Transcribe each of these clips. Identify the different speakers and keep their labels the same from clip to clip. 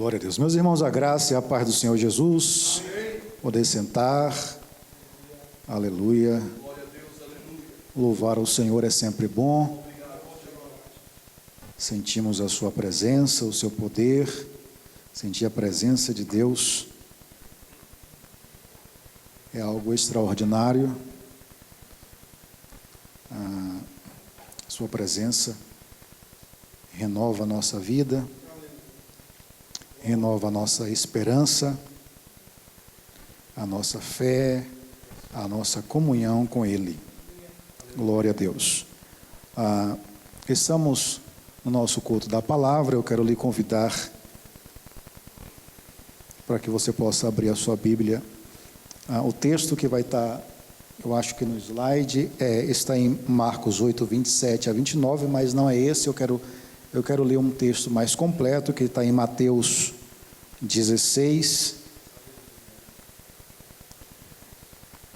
Speaker 1: Glória a Deus. Meus irmãos, a graça e a paz do Senhor Jesus. Amém. Poder sentar. Aleluia.
Speaker 2: Glória a Deus, aleluia.
Speaker 1: Louvar ao Senhor é sempre bom. Sentimos a sua presença, o seu poder. Sentir a presença de Deus é algo extraordinário. A sua presença renova a nossa vida, renova a nossa esperança, a nossa fé, a nossa comunhão com Ele. Glória a Deus. Estamos no nosso culto da palavra. Eu quero lhe convidar para que você possa abrir a sua Bíblia. O texto que vai estar, eu acho que no slide, está em Marcos 8, 27 a 29, mas não é esse. Eu quero ler um texto mais completo, que está em Mateus 16,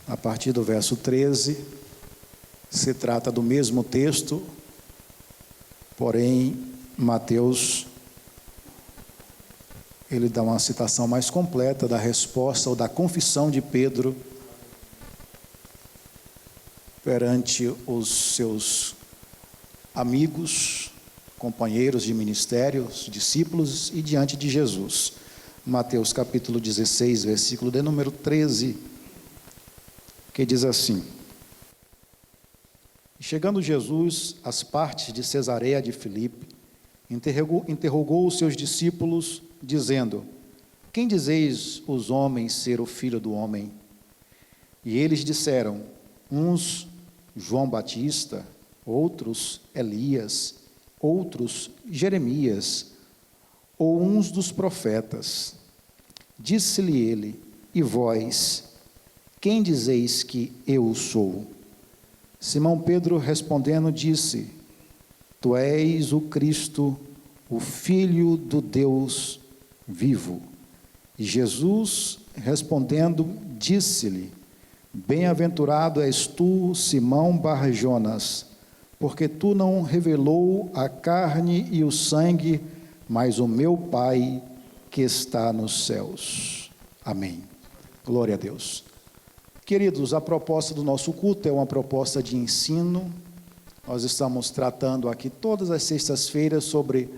Speaker 1: a partir do verso 13. Se trata do mesmo texto, porém, Mateus, ele dá uma citação mais completa da resposta ou da confissão de Pedro perante os seus amigos, companheiros de ministério, os discípulos e diante de Jesus. Mateus capítulo 16, versículo de número 13, que diz assim: Chegando Jesus às partes de Cesareia de Filipe, interrogou os seus discípulos, dizendo: Quem dizeis os homens ser o Filho do Homem? E eles disseram: uns João Batista, outros Elias, outros Jeremias, ou uns dos profetas. Disse-lhe ele: E vós, quem dizeis que eu sou? Simão Pedro respondendo disse: Tu és o Cristo, o Filho do Deus vivo. E Jesus respondendo disse-lhe: Bem-aventurado és tu, Simão Bar-Jonas, porque tu não revelou a carne e o sangue, mas o meu Pai que está nos céus. Amém. Glória a Deus. Queridos, a proposta do nosso culto é uma proposta de ensino. Nós estamos tratando aqui todas as sextas-feiras sobre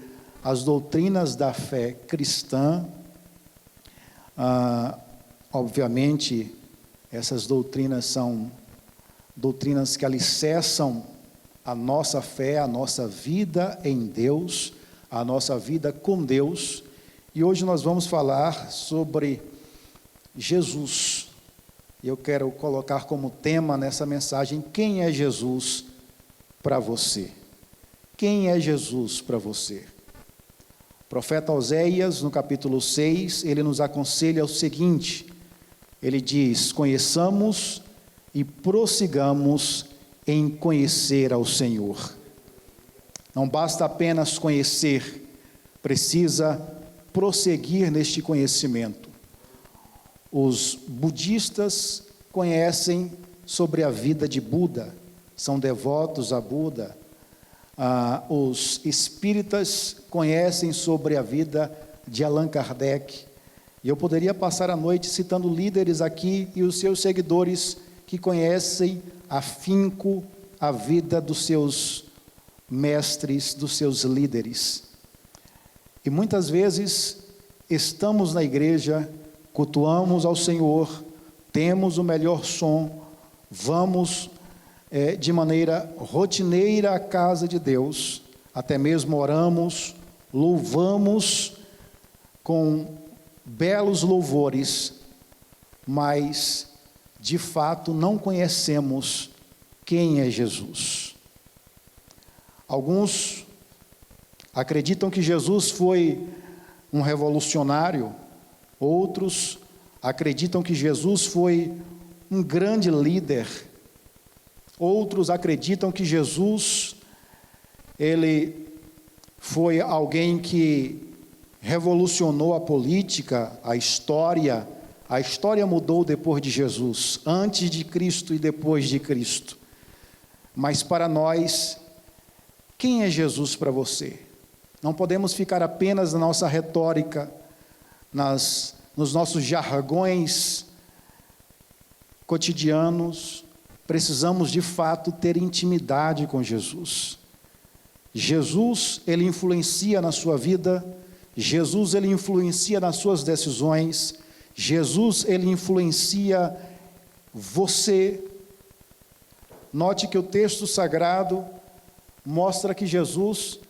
Speaker 1: as doutrinas da fé cristã. Obviamente, essas doutrinas são doutrinas que alicerçam a nossa fé, a nossa vida em Deus, a nossa vida com Deus. E hoje nós vamos falar sobre Jesus. Eu quero colocar como tema nessa mensagem: quem é Jesus para você? Quem é Jesus para você? O profeta Oséias, no capítulo 6, ele nos aconselha o seguinte: ele diz: conheçamos e prossigamos em conhecer ao Senhor. Não basta apenas conhecer, precisa prosseguir neste conhecimento. Os budistas conhecem sobre a vida de Buda, são devotos a Buda. Os espíritas conhecem sobre a vida de Allan Kardec. E eu poderia passar a noite citando líderes aqui e os seus seguidores que conhecem afinco a vida dos seus mestres, dos seus líderes. E muitas vezes estamos na igreja, cultuamos ao Senhor, temos o melhor som, vamos de maneira rotineira à casa de Deus, até mesmo oramos, louvamos com belos louvores, mas de fato não conhecemos quem é Jesus. Alguns acreditam que Jesus foi um revolucionário, outros acreditam que Jesus foi um grande líder, outros acreditam que Jesus, ele foi alguém que revolucionou a política, a história mudou depois de Jesus, antes de Cristo e depois de Cristo. Mas para nós, quem é Jesus para você? Não podemos ficar apenas na nossa retórica, nos nossos jargões cotidianos, precisamos de fato ter intimidade com Jesus. Jesus, ele influencia na sua vida, Jesus, ele influencia nas suas decisões, Jesus, ele influencia você. Note que o texto sagrado mostra que Jesus,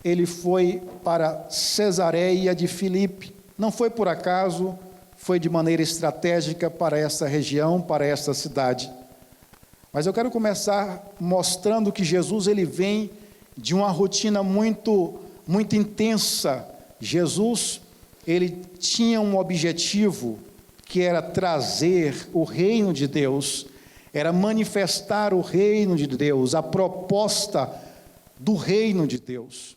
Speaker 1: ele foi para Cesareia de Filipe. Não foi por acaso, foi de maneira estratégica para essa região, para essa cidade. Mas eu quero começar mostrando que Jesus, ele vem de uma rotina muito intensa. Jesus, ele tinha um objetivo, que era trazer o reino de Deus, era manifestar o reino de Deus, a proposta do reino de Deus.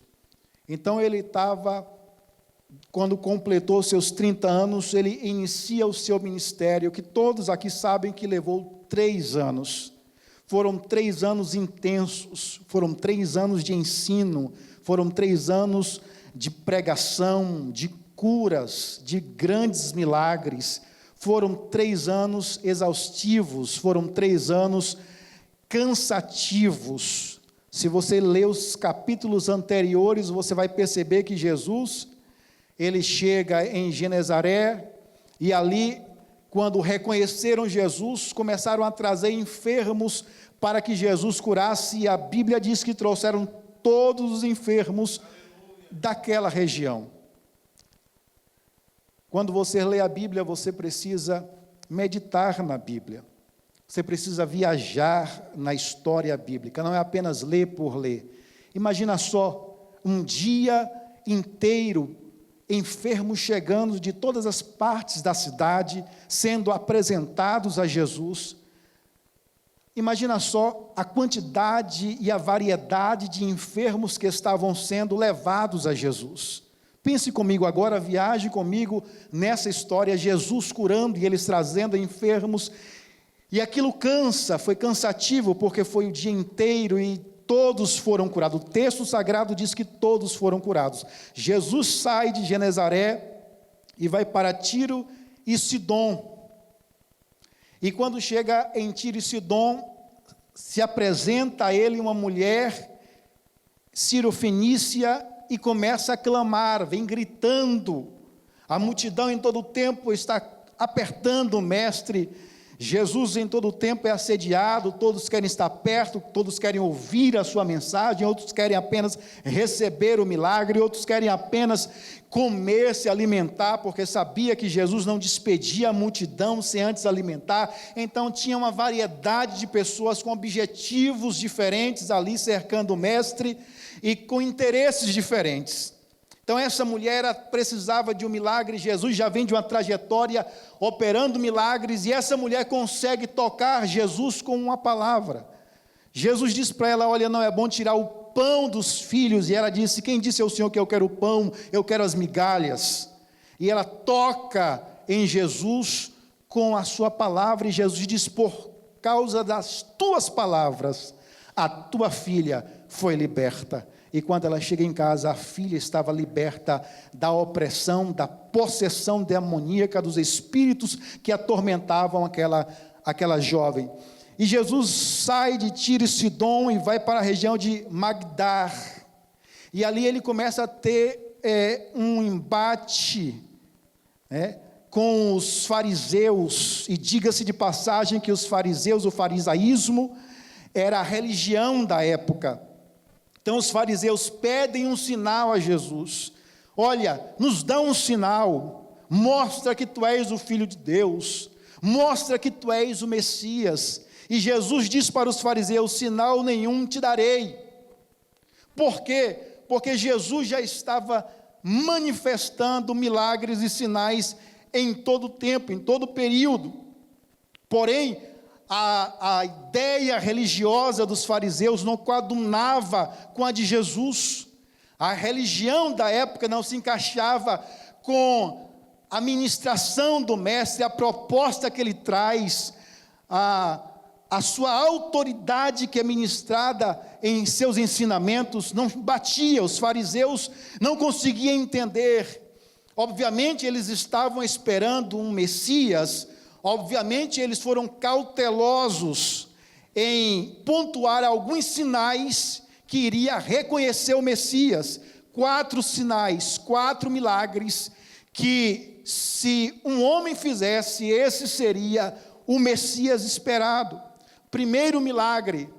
Speaker 1: Então ele estava, quando completou seus 30 anos, ele inicia o seu ministério, que todos aqui sabem que levou 3 anos. Foram 3 anos intensos, foram 3 anos de ensino, foram 3 anos de pregação, de curas, de grandes milagres. Foram 3 anos exaustivos, foram 3 anos cansativos. Se você ler os capítulos anteriores, você vai perceber que Jesus, ele chega em Genezaré, e ali, quando reconheceram Jesus, começaram a trazer enfermos para que Jesus curasse, e a Bíblia diz que trouxeram todos os enfermos daquela região. Quando você lê a Bíblia, você precisa meditar na Bíblia, você precisa viajar na história bíblica, não é apenas ler por ler. Imagina só, um dia inteiro, enfermos chegando de todas as partes da cidade, sendo apresentados a Jesus. Imagina só a quantidade e a variedade de enfermos que estavam sendo levados a Jesus. Pense comigo agora, viaje comigo nessa história, Jesus curando e eles trazendo enfermos, e aquilo cansa, foi cansativo, porque foi o dia inteiro e todos foram curados. O texto sagrado diz que todos foram curados. Jesus sai de Genezaré e vai para Tiro e Sidom. E quando chega em Tiro e Sidom, se apresenta a ele uma mulher cirofenícia e começa a clamar, vem gritando. A multidão em todo o tempo está apertando o mestre. Jesus em todo o tempo é assediado, todos querem estar perto, todos querem ouvir a sua mensagem, outros querem apenas receber o milagre, outros querem apenas comer, se alimentar, porque sabia que Jesus não despedia a multidão sem antes alimentar. Então tinha uma variedade de pessoas com objetivos diferentes ali cercando o mestre e com interesses diferentes. Então essa mulher precisava de um milagre, Jesus já vem de uma trajetória operando milagres, e essa mulher consegue tocar Jesus com uma palavra. Jesus diz para ela, olha, não é bom tirar o pão dos filhos, e ela disse, quem disse ao Senhor que eu quero o pão, eu quero as migalhas? E ela toca em Jesus com a sua palavra, e Jesus diz, por causa das tuas palavras, a tua filha foi liberta. E quando ela chega em casa, a filha estava liberta da opressão, da possessão demoníaca, dos espíritos que atormentavam aquela jovem. E Jesus sai de Tiro e Sidom e vai para a região de Magdar. E ali ele começa a ter um embate, com os fariseus. E diga-se de passagem que os fariseus, o farisaísmo, era a religião da época. Então os fariseus pedem um sinal a Jesus. Olha, nos dá um sinal, mostra que tu és o Filho de Deus, mostra que tu és o Messias. E Jesus diz para os fariseus, sinal nenhum te darei. Por quê? Porque Jesus já estava manifestando milagres e sinais em todo o tempo, em todo o período. Porém, a ideia religiosa dos fariseus não coadunava com a de Jesus. A religião da época não se encaixava com a ministração do mestre, a proposta que ele traz, a sua autoridade que é ministrada em seus ensinamentos, não batia. Os fariseus não conseguiam entender. Obviamente eles estavam esperando um Messias, obviamente eles foram cautelosos em pontuar alguns sinais que iria reconhecer o Messias. 4 sinais, 4 milagres, que se um homem fizesse, esse seria o Messias esperado. Primeiro milagre,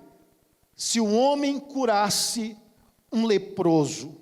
Speaker 1: se um homem curasse um leproso.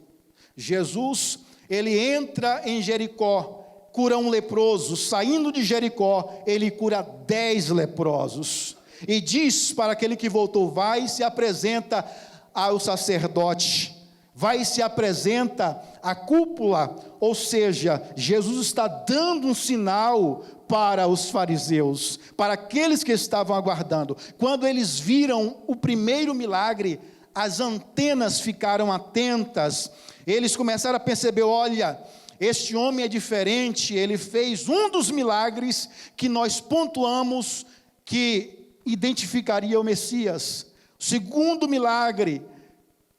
Speaker 1: Jesus, ele entra em Jericó, cura um leproso. Saindo de Jericó, ele cura 10 leprosos. E diz para aquele que voltou: vai e se apresenta ao sacerdote, vai e se apresenta à cúpula. Ou seja, Jesus está dando um sinal para os fariseus, para aqueles que estavam aguardando. Quando eles viram o primeiro milagre, as antenas ficaram atentas, eles começaram a perceber: olha, este homem é diferente, ele fez um dos milagres que nós pontuamos que identificaria o Messias. Segundo milagre,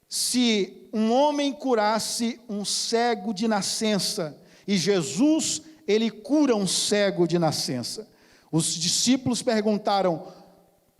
Speaker 1: se um homem curasse um cego de nascença, e Jesus, ele cura um cego de nascença. Os discípulos perguntaram: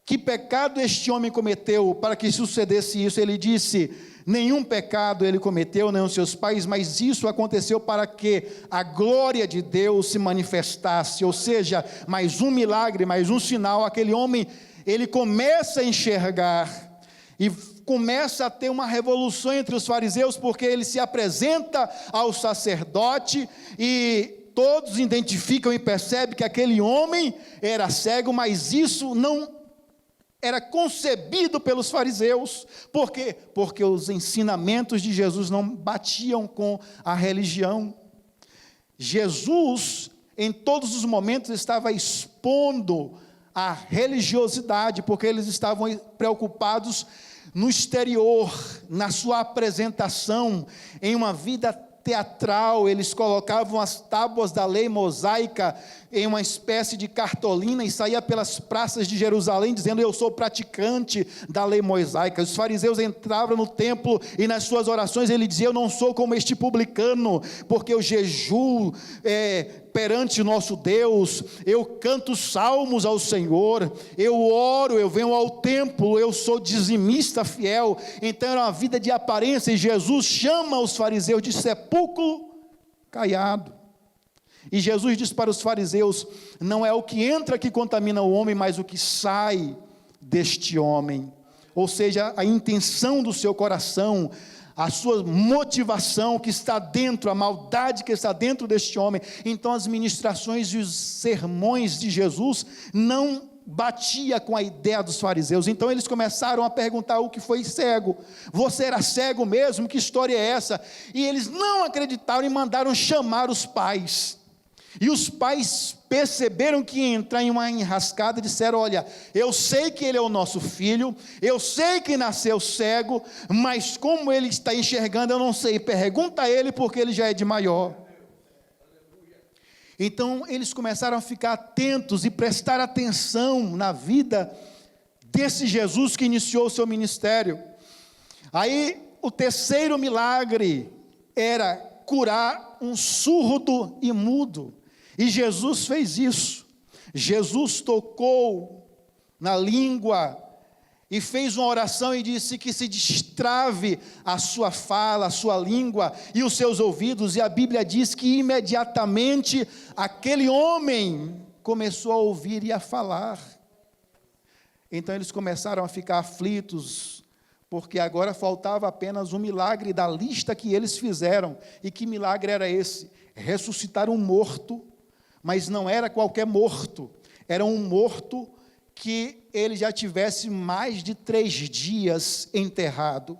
Speaker 1: que pecado este homem cometeu para que sucedesse isso? Ele disse: nenhum pecado ele cometeu, nem os seus pais, mas isso aconteceu para que a glória de Deus se manifestasse. Ou seja, mais um milagre, mais um sinal. Aquele homem, ele começa a enxergar, e começa a ter uma revolução entre os fariseus, porque ele se apresenta ao sacerdote, e todos identificam e percebem que aquele homem era cego, mas isso não era concebido pelos fariseus. Por quê? Porque os ensinamentos de Jesus não batiam com a religião. Jesus, em todos os momentos, estava expondo a religiosidade, porque eles estavam preocupados no exterior, na sua apresentação, em uma vida teatral. Eles colocavam as tábuas da lei mosaica em uma espécie de cartolina e saía pelas praças de Jerusalém dizendo: eu sou praticante da lei mosaica. Os fariseus entravam no templo e nas suas orações ele dizia: eu não sou como este publicano, porque eu jejuo perante o nosso Deus, eu canto salmos ao Senhor, eu oro, eu venho ao templo, eu sou dizimista fiel. Então era uma vida de aparência, e Jesus chama os fariseus de sepulcro caiado. E Jesus diz para os fariseus: não é o que entra que contamina o homem, mas o que sai deste homem. Ou seja, a intenção do seu coração, a sua motivação que está dentro, a maldade que está dentro deste homem. Então as ministrações e os sermões de Jesus não batia com a ideia dos fariseus. Então eles começaram a perguntar: o que foi cego? Você era cego mesmo? Que história é essa? E eles não acreditaram e mandaram chamar os pais. E os pais perceberam que ia entrar em uma enrascada e disseram: olha, eu sei que ele é o nosso filho, eu sei que nasceu cego, mas como ele está enxergando eu não sei, pergunta a ele, porque ele já é de maior. Então eles começaram a ficar atentos e prestar atenção na vida desse Jesus que iniciou o seu ministério. Aí o terceiro milagre era curar um surdo e mudo. E Jesus fez isso. Jesus tocou na língua e fez uma oração e disse que se destrave a sua fala, a sua língua e os seus ouvidos. E a Bíblia diz que imediatamente aquele homem começou a ouvir e a falar. Então eles começaram a ficar aflitos, porque agora faltava apenas um milagre da lista que eles fizeram. E que milagre era esse? Ressuscitar um morto. Mas não era qualquer morto, era um morto que ele já tivesse mais de 3 dias enterrado.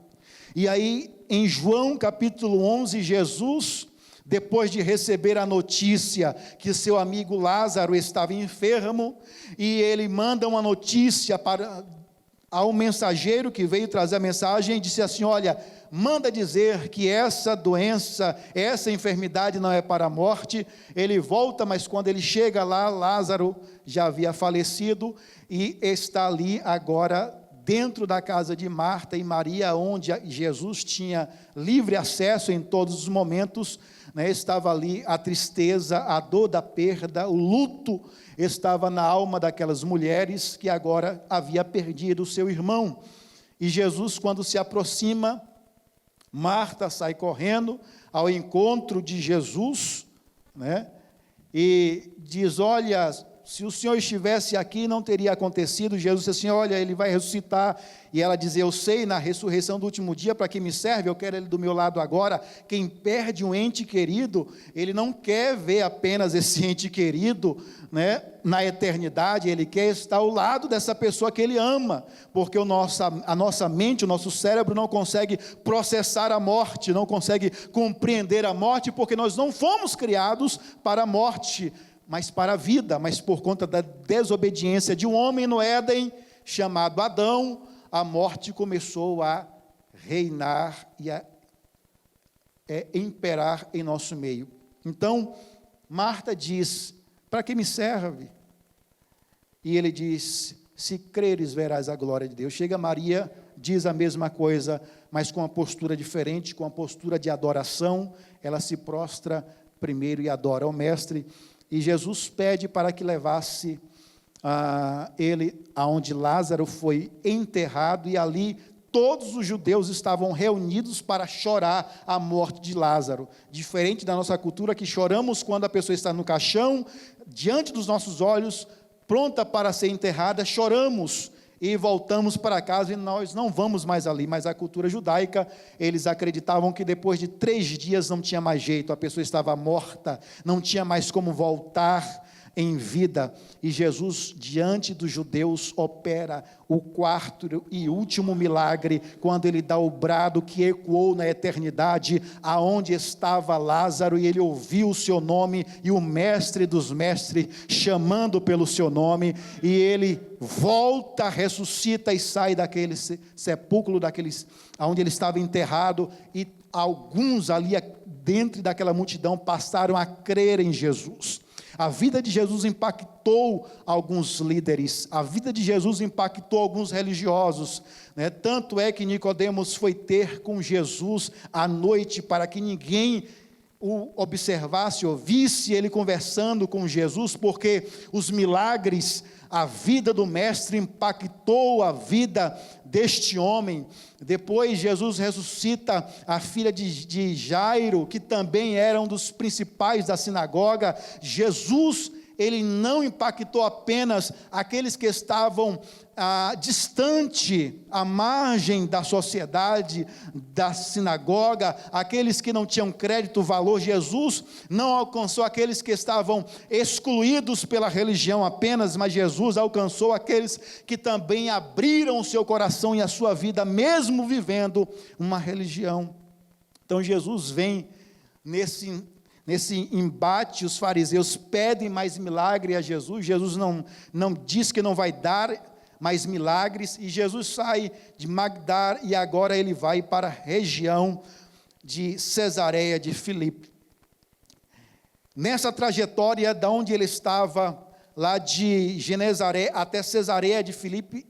Speaker 1: E aí, em João capítulo 11, Jesus, depois de receber a notícia que seu amigo Lázaro estava enfermo, e ele manda uma notícia ao mensageiro que veio trazer a mensagem, e disse assim: olha, manda dizer que essa doença, essa enfermidade não é para a morte. Ele volta, mas quando ele chega lá, Lázaro já havia falecido, e está ali agora dentro da casa de Marta e Maria, onde Jesus tinha livre acesso em todos os momentos, né? Estava ali a tristeza, a dor da perda, o luto estava na alma daquelas mulheres que agora havia perdido o seu irmão. E Jesus, quando se aproxima, Marta sai correndo ao encontro de Jesus, né? E diz: olha, se o Senhor estivesse aqui, não teria acontecido. Jesus disse assim: olha, ele vai ressuscitar. E ela diz: eu sei, na ressurreição do último dia, para que me serve? Eu quero ele do meu lado agora. Quem perde um ente querido, ele não quer ver apenas esse ente querido, né, na eternidade, ele quer estar ao lado dessa pessoa que ele ama, porque a nossa mente, o nosso cérebro não consegue processar a morte, não consegue compreender a morte, porque nós não fomos criados para a morte, mas para a vida. Mas por conta da desobediência de um homem no Éden, chamado Adão, a morte começou a reinar e a imperar em nosso meio. Então, Marta diz: para que me serve? E ele diz: se creres, verás a glória de Deus. Chega Maria, diz a mesma coisa, mas com uma postura diferente, com uma postura de adoração. Ela se prostra primeiro e adora ao Mestre. E Jesus pede para que levasse ele aonde Lázaro foi enterrado, e ali todos os judeus estavam reunidos para chorar a morte de Lázaro. Diferente da nossa cultura, que choramos quando a pessoa está no caixão, diante dos nossos olhos, pronta para ser enterrada, choramos e voltamos para casa, e nós não vamos mais ali. Mas a cultura judaica, eles acreditavam que depois de 3 dias não tinha mais jeito, a pessoa estava morta, não tinha mais como voltar em vida. E Jesus, diante dos judeus, opera o 4º e último milagre, quando ele dá o brado que ecoou na eternidade, aonde estava Lázaro, e ele ouviu o seu nome, e o mestre dos mestres chamando pelo seu nome, e ele volta, ressuscita e sai daquele sepulcro, onde ele estava enterrado, e alguns ali dentro daquela multidão passaram a crer em Jesus. A vida de Jesus impactou alguns líderes, a vida de Jesus impactou alguns religiosos, né? Tanto é que Nicodemos foi ter com Jesus à noite, para que ninguém o observasse, ouvisse ele conversando com Jesus, porque os milagres, a vida do mestre impactou a vida deste homem. Depois Jesus ressuscita a filha de Jairo, que também era um dos principais da sinagoga. Jesus, ele não impactou apenas aqueles que estavam distante, à margem da sociedade, da sinagoga, aqueles que não tinham crédito, valor. Jesus não alcançou aqueles que estavam excluídos pela religião apenas, mas Jesus alcançou aqueles que também abriram o seu coração e a sua vida, mesmo vivendo uma religião. Então Jesus vem nesse embate. Os fariseus pedem mais milagre a Jesus. Jesus não diz que não vai dar mais milagres, e Jesus sai de Magdá, e agora ele vai para a região de Cesareia de Filipe. Nessa trajetória, da onde ele estava, lá de Genezaré até Cesareia de Filipe,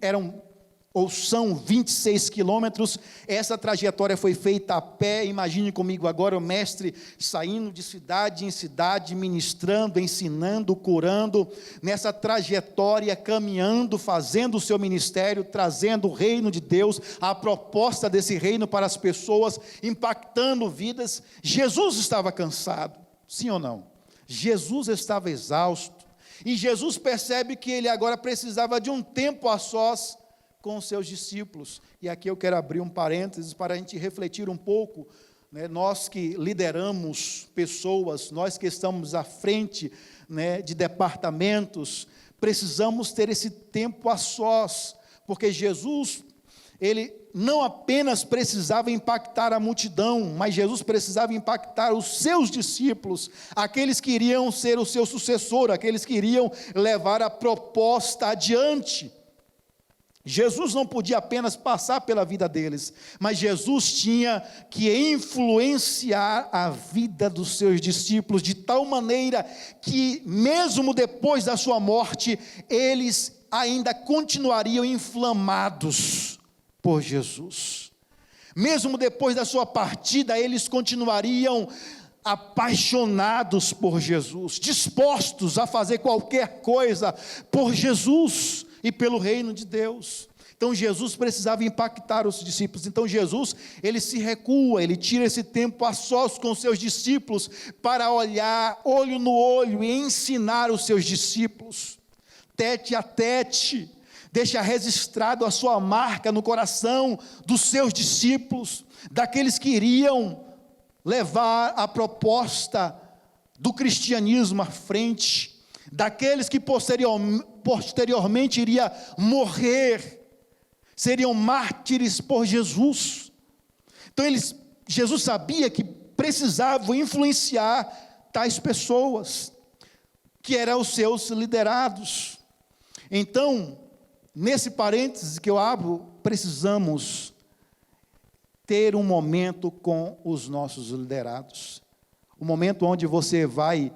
Speaker 1: são 26 quilômetros. Essa trajetória foi feita a pé. Imagine comigo agora o mestre saindo de cidade em cidade, ministrando, ensinando, curando, nessa trajetória, caminhando, fazendo o seu ministério, trazendo o reino de Deus, a proposta desse reino para as pessoas, impactando vidas. Jesus estava cansado, sim ou não? Jesus estava exausto, e Jesus percebe que ele agora precisava de um tempo a sós com os seus discípulos. E aqui eu quero abrir um parênteses para a gente refletir um pouco, né? Nós que lideramos pessoas, nós que estamos à frente, né, de departamentos, precisamos ter esse tempo a sós, porque Jesus, ele não apenas precisava impactar a multidão, mas Jesus precisava impactar os seus discípulos, aqueles que iriam ser o seu sucessor, aqueles que iriam levar a proposta adiante. Jesus não podia apenas passar pela vida deles, mas Jesus tinha que influenciar a vida dos seus discípulos, de tal maneira que, mesmo depois da sua morte, eles ainda continuariam inflamados por Jesus. Mesmo depois da sua partida, eles continuariam apaixonados por Jesus, dispostos a fazer qualquer coisa por Jesus e pelo reino de Deus. Então Jesus precisava impactar os discípulos. Então Jesus, ele se recua, ele tira esse tempo a sós com os seus discípulos para olhar olho no olho e ensinar os seus discípulos, tete a tete. Deixa registrado a sua marca no coração dos seus discípulos, daqueles que iriam levar a proposta do cristianismo à frente, daqueles que posteriormente iria morrer, seriam mártires por Jesus. Então Jesus sabia que precisava influenciar tais pessoas, que eram os seus liderados. Então, nesse parênteses que eu abro, precisamos ter um momento com os nossos liderados, um momento onde você vai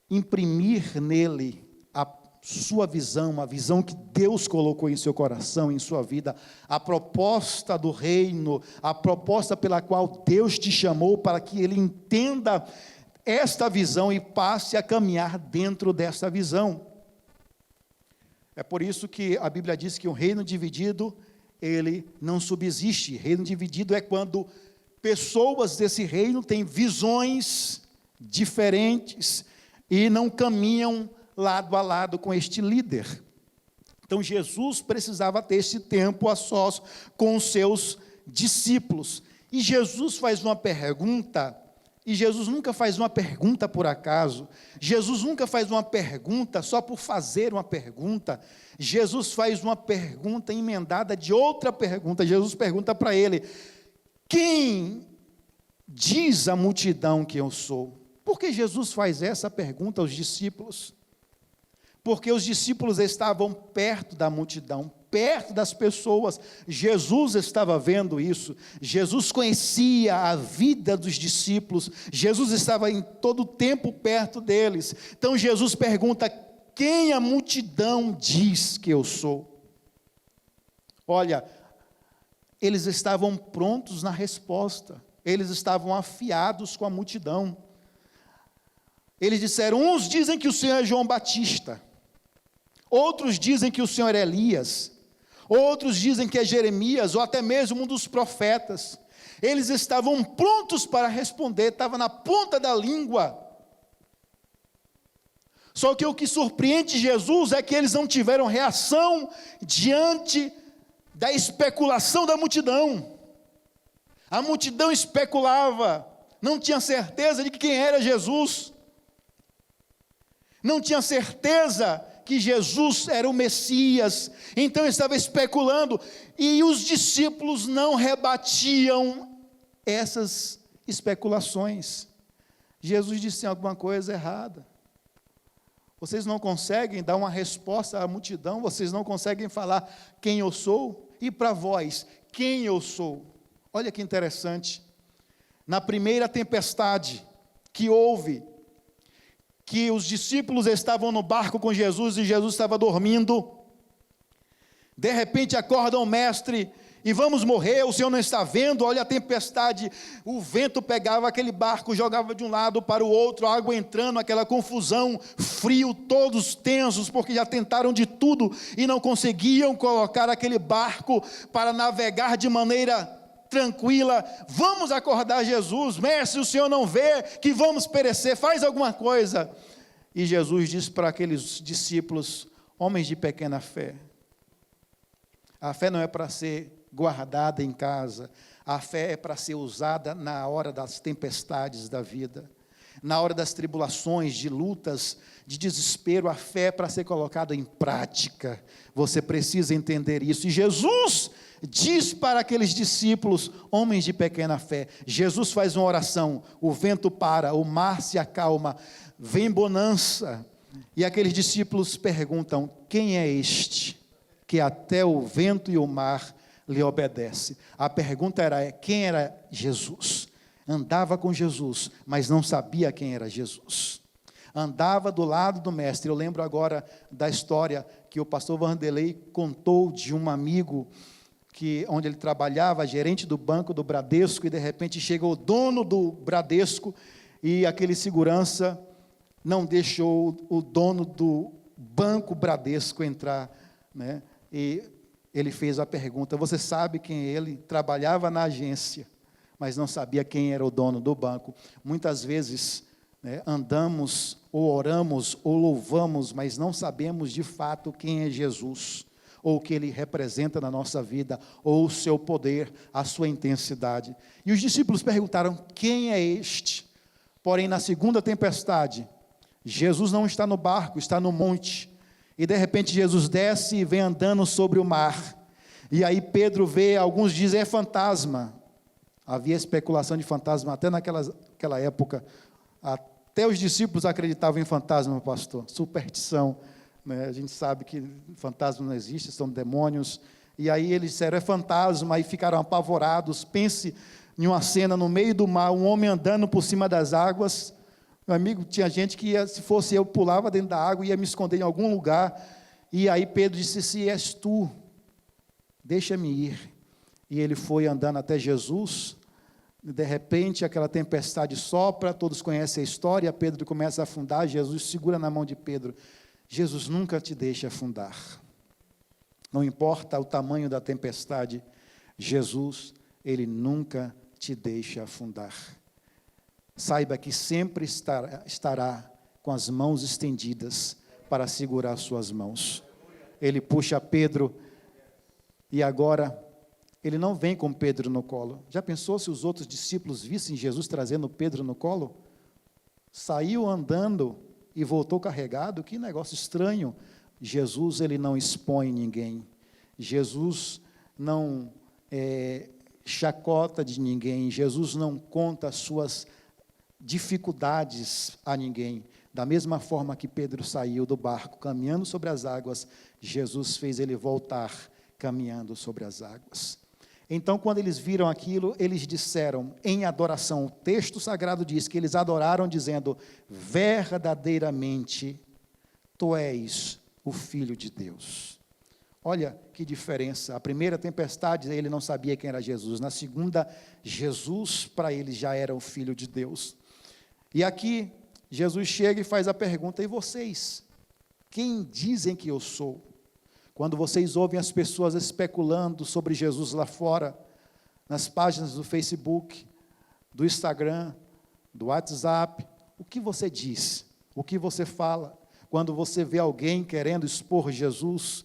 Speaker 1: imprimir nele a sua visão, a visão que Deus colocou em seu coração, em sua vida, a proposta do reino, a proposta pela qual Deus te chamou, para que ele entenda esta visão e passe a caminhar dentro dessa visão. É por isso que a Bíblia diz que um reino dividido, ele não subsiste. Reino dividido é quando pessoas desse reino têm visões diferentes e não caminham lado a lado com este líder. Então Jesus precisava ter esse tempo a sós com os seus discípulos. E Jesus faz uma pergunta, e Jesus nunca faz uma pergunta por acaso. Jesus nunca faz uma pergunta só por fazer uma pergunta. Jesus faz uma pergunta emendada de outra pergunta. Jesus pergunta para ele: quem diz a multidão que eu sou? Por que Jesus faz essa pergunta aos discípulos? Porque os discípulos estavam perto da multidão, perto das pessoas. Jesus estava vendo isso. Jesus conhecia a vida dos discípulos. Jesus estava em todo o tempo perto deles. Então Jesus pergunta: quem a multidão diz que eu sou? Olha, eles estavam prontos na resposta. Eles estavam afiados com a multidão. Eles disseram: uns dizem que o Senhor é João Batista, outros dizem que o Senhor é Elias, outros dizem que é Jeremias, ou até mesmo um dos profetas. Eles estavam prontos para responder, estava na ponta da língua. Só que o que surpreende Jesus é que eles não tiveram reação diante da especulação da multidão. A multidão especulava, não tinha certeza de quem era Jesus, não tinha certeza que Jesus era o Messias, então estava especulando, e os discípulos não rebatiam essas especulações. Jesus disse: alguma coisa errada. Vocês não conseguem dar uma resposta à multidão, vocês não conseguem falar quem eu sou, e para vós, quem eu sou? Olha que interessante, na primeira tempestade que houve, que os discípulos estavam no barco com Jesus e Jesus estava dormindo, de repente acorda o mestre: e vamos morrer, o Senhor não está vendo? Olha a tempestade, o vento pegava aquele barco, jogava de um lado para o outro, a água entrando, aquela confusão, frio, todos tensos, porque já tentaram de tudo, e não conseguiam colocar aquele barco para navegar de maneira tranquila. Vamos acordar Jesus, mestre, o Senhor não vê que vamos perecer, faz alguma coisa. E Jesus diz para aqueles discípulos: homens de pequena fé. A fé não é para ser guardada em casa, a fé é para ser usada na hora das tempestades da vida, na hora das tribulações, de lutas, de desespero. A fé é para ser colocada em prática. Você precisa entender isso. E Jesus diz para aqueles discípulos, homens de pequena fé. Jesus faz uma oração, o vento para, o mar se acalma, vem bonança, e aqueles discípulos perguntam: quem é este que até o vento e o mar lhe obedece? A pergunta era: quem era Jesus? Andava com Jesus, mas não sabia quem era Jesus. andava do lado do mestre. Eu lembro agora da história que o pastor Vanderlei contou de um amigo onde ele trabalhava, gerente do banco do Bradesco, e de repente chega o dono do Bradesco, e aquele segurança não deixou o dono do banco Bradesco entrar, né? E ele fez a pergunta: você sabe quem é ele? Trabalhava na agência, mas não sabia quem era o dono do banco. Muitas vezes, né, andamos, ou oramos, ou louvamos, mas não sabemos de fato quem é Jesus, ou o que Ele representa na nossa vida, ou o seu poder, a sua intensidade. E os discípulos perguntaram: quem é este? Porém, na segunda tempestade, Jesus não está no barco, está no monte, e de repente Jesus desce e vem andando sobre o mar, e aí Pedro vê, alguns dizem é fantasma. Havia especulação de fantasma até naquela época, até os discípulos acreditavam em fantasma, pastor, superstição, né? A gente sabe que fantasma não existe, são demônios, e aí eles disseram é fantasma, aí ficaram apavorados. Pense em uma cena no meio do mar, um homem andando por cima das águas. Meu amigo, tinha gente que ia, se fosse eu, pulava dentro da água, ia me esconder em algum lugar, e aí Pedro disse: se és tu, deixa-me ir. E ele foi andando até Jesus. De repente aquela tempestade sopra, todos conhecem a história, Pedro começa a afundar, Jesus segura na mão de Pedro. Jesus nunca te deixa afundar, não importa o tamanho da tempestade, Jesus, Ele nunca te deixa afundar. Saiba que sempre estará com as mãos estendidas para segurar suas mãos. Ele puxa Pedro, e agora ele não vem com Pedro no colo. Já pensou se os outros discípulos vissem Jesus trazendo Pedro no colo? Saiu andando e voltou carregado? Que negócio estranho. Jesus, ele não expõe ninguém. Jesus não chacota de ninguém. Jesus não conta as suas dificuldades a ninguém. Da mesma forma que Pedro saiu do barco caminhando sobre as águas, Jesus fez ele voltar caminhando sobre as águas. Então, quando eles viram aquilo, eles disseram em adoração, o texto sagrado diz que eles adoraram dizendo: verdadeiramente, tu és o Filho de Deus. Olha que diferença. A primeira tempestade, ele não sabia quem era Jesus. Na segunda, Jesus, para ele, já era o Filho de Deus. E aqui, Jesus chega e faz a pergunta: e vocês? Quem dizem que eu sou? Quando vocês ouvem as pessoas especulando sobre Jesus lá fora, nas páginas do Facebook, do Instagram, do WhatsApp, o que você diz? O que você fala? Quando você vê alguém querendo expor Jesus,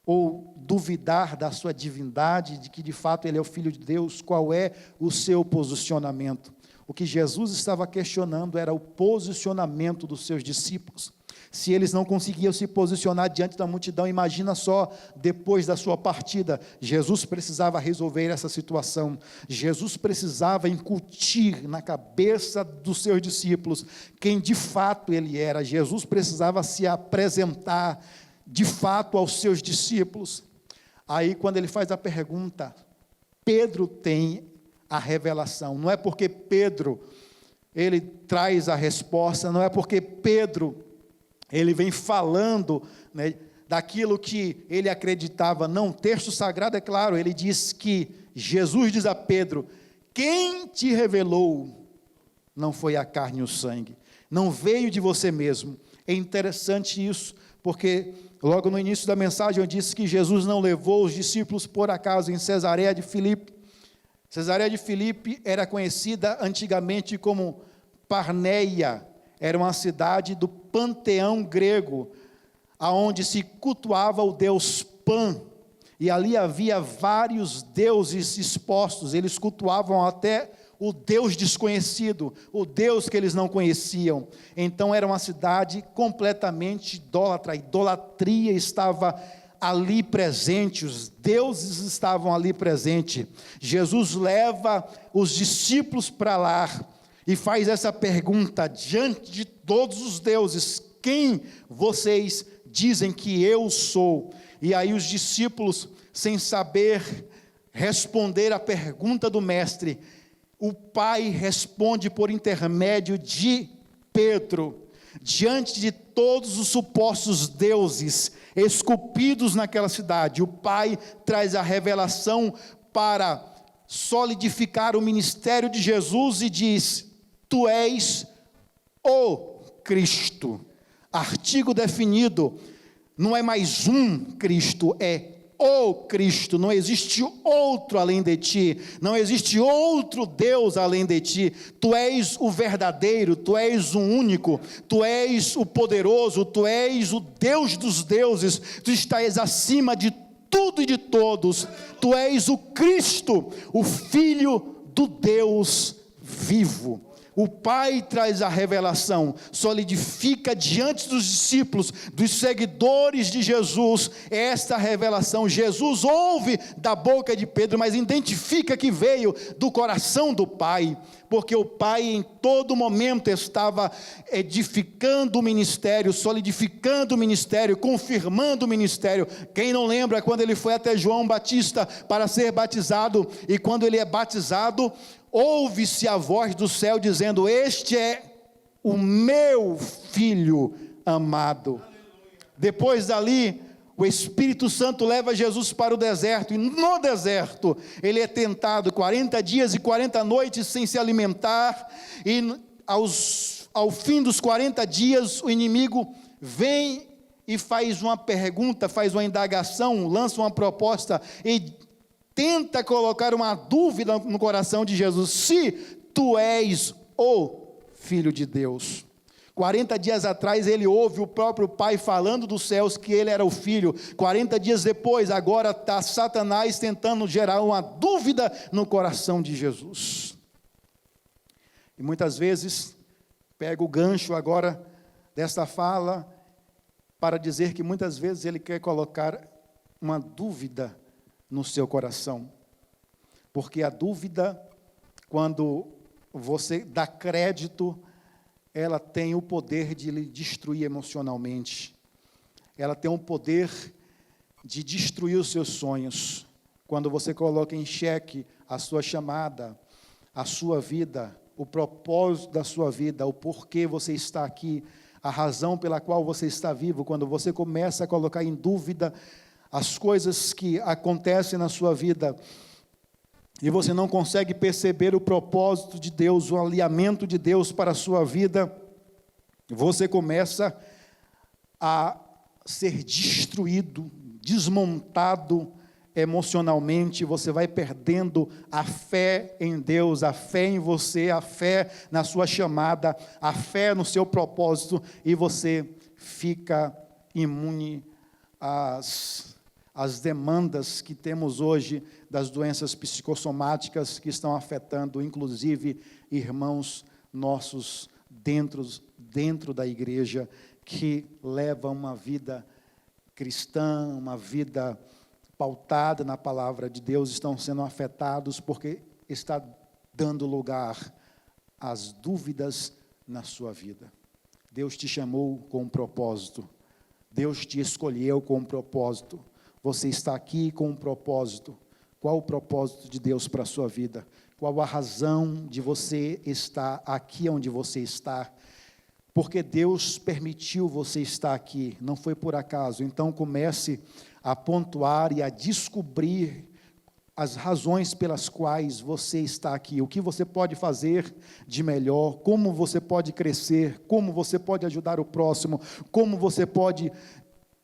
Speaker 1: ou duvidar da sua divindade, de que de fato ele é o Filho de Deus, qual é o seu posicionamento? O que Jesus estava questionando era o posicionamento dos seus discípulos. Se eles não conseguiam se posicionar diante da multidão, imagina só, depois da sua partida. Jesus precisava resolver essa situação. Jesus precisava incutir na cabeça dos seus discípulos quem de fato ele era. Jesus precisava se apresentar de fato aos seus discípulos. Aí, quando ele faz a pergunta, Pedro tem a revelação. Não é porque Pedro, ele traz a resposta, não é porque Pedro, ele vem falando, né, daquilo que ele acreditava. Não, o texto sagrado é claro, ele diz que Jesus diz a Pedro: quem te revelou não foi a carne e o sangue, não veio de você mesmo. É interessante isso, porque logo no início da mensagem eu disse que Jesus não levou os discípulos por acaso em Cesareia de Filipe. Cesareia de Filipe era conhecida antigamente como Parneia, era uma cidade do panteão grego, aonde se cultuava o deus Pan, e ali havia vários deuses expostos. Eles cultuavam até o Deus desconhecido, o Deus que eles não conheciam. Então era uma cidade completamente idólatra, a idolatria estava ali presente, os deuses estavam ali presentes. Jesus leva os discípulos para lá, e faz essa pergunta diante de todos os deuses: quem vocês dizem que eu sou? E aí os discípulos, sem saber responder a pergunta do mestre, o Pai responde por intermédio de Pedro. diante de todos os supostos deuses esculpidos naquela cidade, o Pai traz a revelação para solidificar o ministério de Jesus e diz: tu és o Cristo. Artigo definido, não é mais um Cristo, é o Cristo. Não existe outro além de ti, não existe outro Deus além de ti. Tu és o verdadeiro, tu és o único, tu és o poderoso, tu és o Deus dos deuses, tu estás acima de tudo e de todos. Tu és o Cristo, o Filho do Deus vivo. O Pai traz a revelação, solidifica diante dos discípulos, dos seguidores de Jesus, esta revelação. Jesus ouve da boca de Pedro, mas identifica que veio do coração do Pai, porque o Pai em todo momento estava edificando o ministério, solidificando o ministério, confirmando o ministério. Quem não lembra quando ele foi até João Batista para ser batizado, e quando ele é batizado, ouve-se a voz do céu dizendo: este é o meu filho amado. Depois dali, o Espírito Santo leva Jesus para o deserto, e no deserto, ele é tentado 40 dias e 40 noites sem se alimentar, e ao fim dos 40 dias, o inimigo vem e faz uma pergunta, faz uma indagação, lança uma proposta, e tenta colocar uma dúvida no coração de Jesus: se tu és o Filho de Deus. 40 dias atrás ele ouve o próprio Pai falando dos céus que ele era o Filho. 40 dias depois, agora está Satanás tentando gerar uma dúvida no coração de Jesus. E muitas vezes, pega o gancho agora desta fala, para dizer que muitas vezes ele quer colocar uma dúvida no seu coração, porque a dúvida, quando você dá crédito, ela tem o poder de lhe destruir emocionalmente, ela tem o poder de destruir os seus sonhos. Quando você coloca em xeque a sua chamada, a sua vida, o propósito da sua vida, o porquê você está aqui, a razão pela qual você está vivo, quando você começa a colocar em dúvida as coisas que acontecem na sua vida, e você não consegue perceber o propósito de Deus, o alinhamento de Deus para a sua vida, você começa a ser destruído, desmontado emocionalmente, você vai perdendo a fé em Deus, a fé em você, a fé na sua chamada, a fé no seu propósito, e você fica imune às demandas que temos hoje das doenças psicossomáticas que estão afetando, inclusive, irmãos nossos dentro da igreja, que levam uma vida cristã, uma vida pautada na palavra de Deus, estão sendo afetados porque está dando lugar às dúvidas na sua vida. Deus te chamou com um propósito, Deus te escolheu com um propósito, você está aqui com um propósito. Qual o propósito de Deus para a sua vida? Qual a razão de você estar aqui onde você está? Porque Deus permitiu você estar aqui, não foi por acaso. Então comece a pontuar e a descobrir as razões pelas quais você está aqui, o que você pode fazer de melhor, como você pode crescer, como você pode ajudar o próximo, como você pode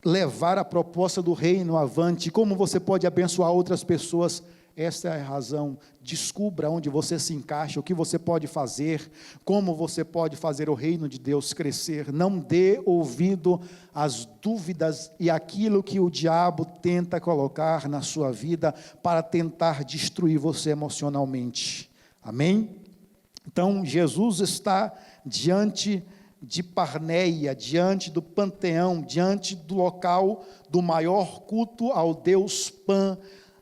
Speaker 1: levar a proposta do reino avante, como você pode abençoar outras pessoas. Essa é a razão. Descubra onde você se encaixa, o que você pode fazer, como você pode fazer o reino de Deus crescer. Não dê ouvido às dúvidas e aquilo que o diabo tenta colocar na sua vida para tentar destruir você emocionalmente. Amém? Então, Jesus está diante de Parneia, diante do panteão, diante do local do maior culto ao Deus Pan,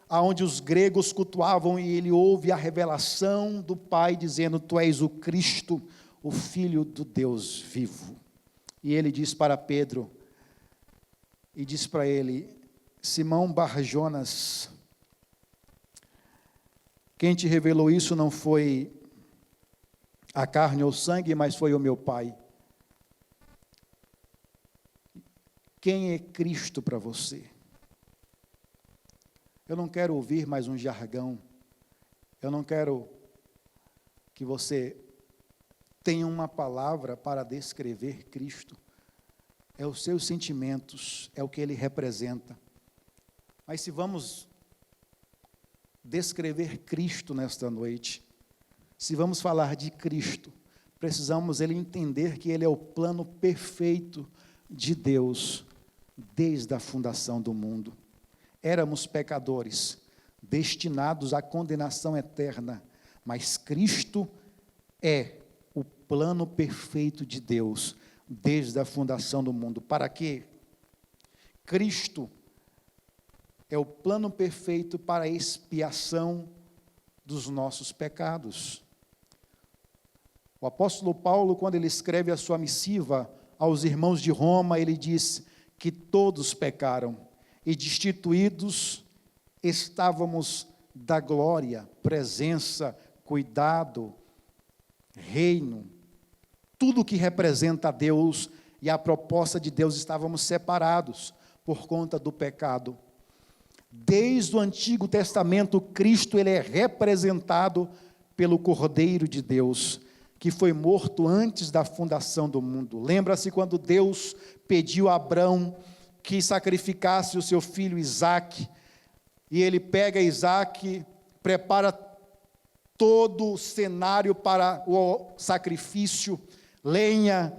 Speaker 1: aonde os gregos cultuavam, e ele ouve a revelação do Pai dizendo: tu és o Cristo, o Filho do Deus vivo. E ele diz para Pedro, e diz para ele: Simão Bar-Jonas, quem te revelou isso não foi a carne ou o sangue, mas foi o meu Pai. Quem é Cristo para você? Eu não quero ouvir mais um jargão. Eu não quero que você tenha uma palavra para descrever Cristo. É os seus sentimentos, é o que Ele representa. Mas se vamos descrever Cristo nesta noite, se vamos falar de Cristo, precisamos ele entender que Ele é o plano perfeito de Deus, desde a fundação do mundo. Éramos pecadores, destinados à condenação eterna, mas Cristo é o plano perfeito de Deus, desde a fundação do mundo. Para quê? Cristo é o plano perfeito para a expiação dos nossos pecados. O apóstolo Paulo, quando ele escreve a sua missiva aos irmãos de Roma, ele diz que todos pecaram e destituídos estávamos da glória, presença, cuidado, reino, tudo que representa a Deus e a proposta de Deus, estávamos separados por conta do pecado. Desde o Antigo Testamento, Cristo ele é representado pelo Cordeiro de Deus, que foi morto antes da fundação do mundo. Lembra-se quando Deus pediu a Abraão que sacrificasse o seu filho Isaque, e ele pega Isaque, prepara todo o cenário para o sacrifício, lenha,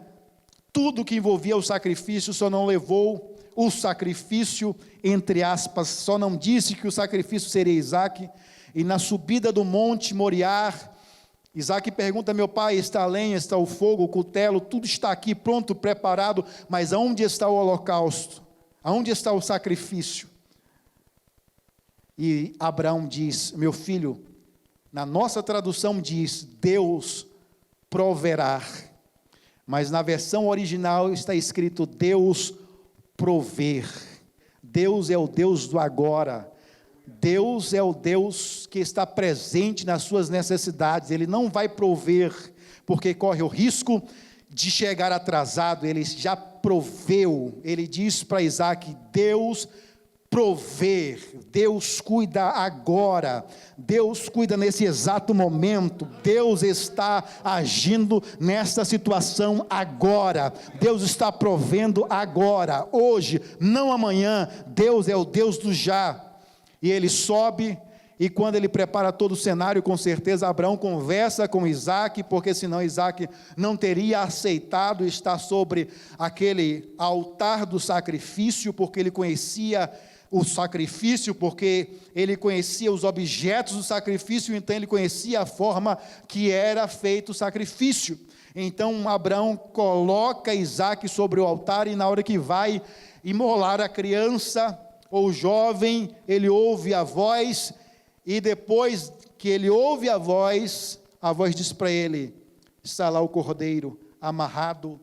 Speaker 1: tudo que envolvia o sacrifício, só não levou o sacrifício, entre aspas, só não disse que o sacrifício seria Isaque. E na subida do monte Moriá, Isaque pergunta: meu pai, está a lenha, está o fogo, o cutelo, tudo está aqui pronto, preparado, mas aonde está o holocausto? Aonde está o sacrifício? E Abraão diz: meu filho, na nossa tradução diz, Deus proverá, mas na versão original está escrito, Deus prover. Deus é o Deus do agora. Deus é o Deus que está presente nas suas necessidades. Ele não vai prover, porque corre o risco de chegar atrasado. Ele já proveu. Ele diz para Isaque, Deus prover, Deus cuida agora, Deus cuida nesse exato momento, Deus está agindo nesta situação agora, Deus está provendo agora, hoje, não amanhã. Deus é o Deus do já. E ele sobe, e quando ele prepara todo o cenário, com certeza Abraão conversa com Isaque, porque senão Isaque não teria aceitado estar sobre aquele altar do sacrifício, porque ele conhecia o sacrifício, porque ele conhecia os objetos do sacrifício, então ele conhecia a forma que era feito o sacrifício. Então Abraão coloca Isaque sobre o altar, e na hora que vai imolar a criança, ou jovem, ele ouve a voz, e depois que ele ouve a voz diz para ele, está lá o cordeiro, amarrado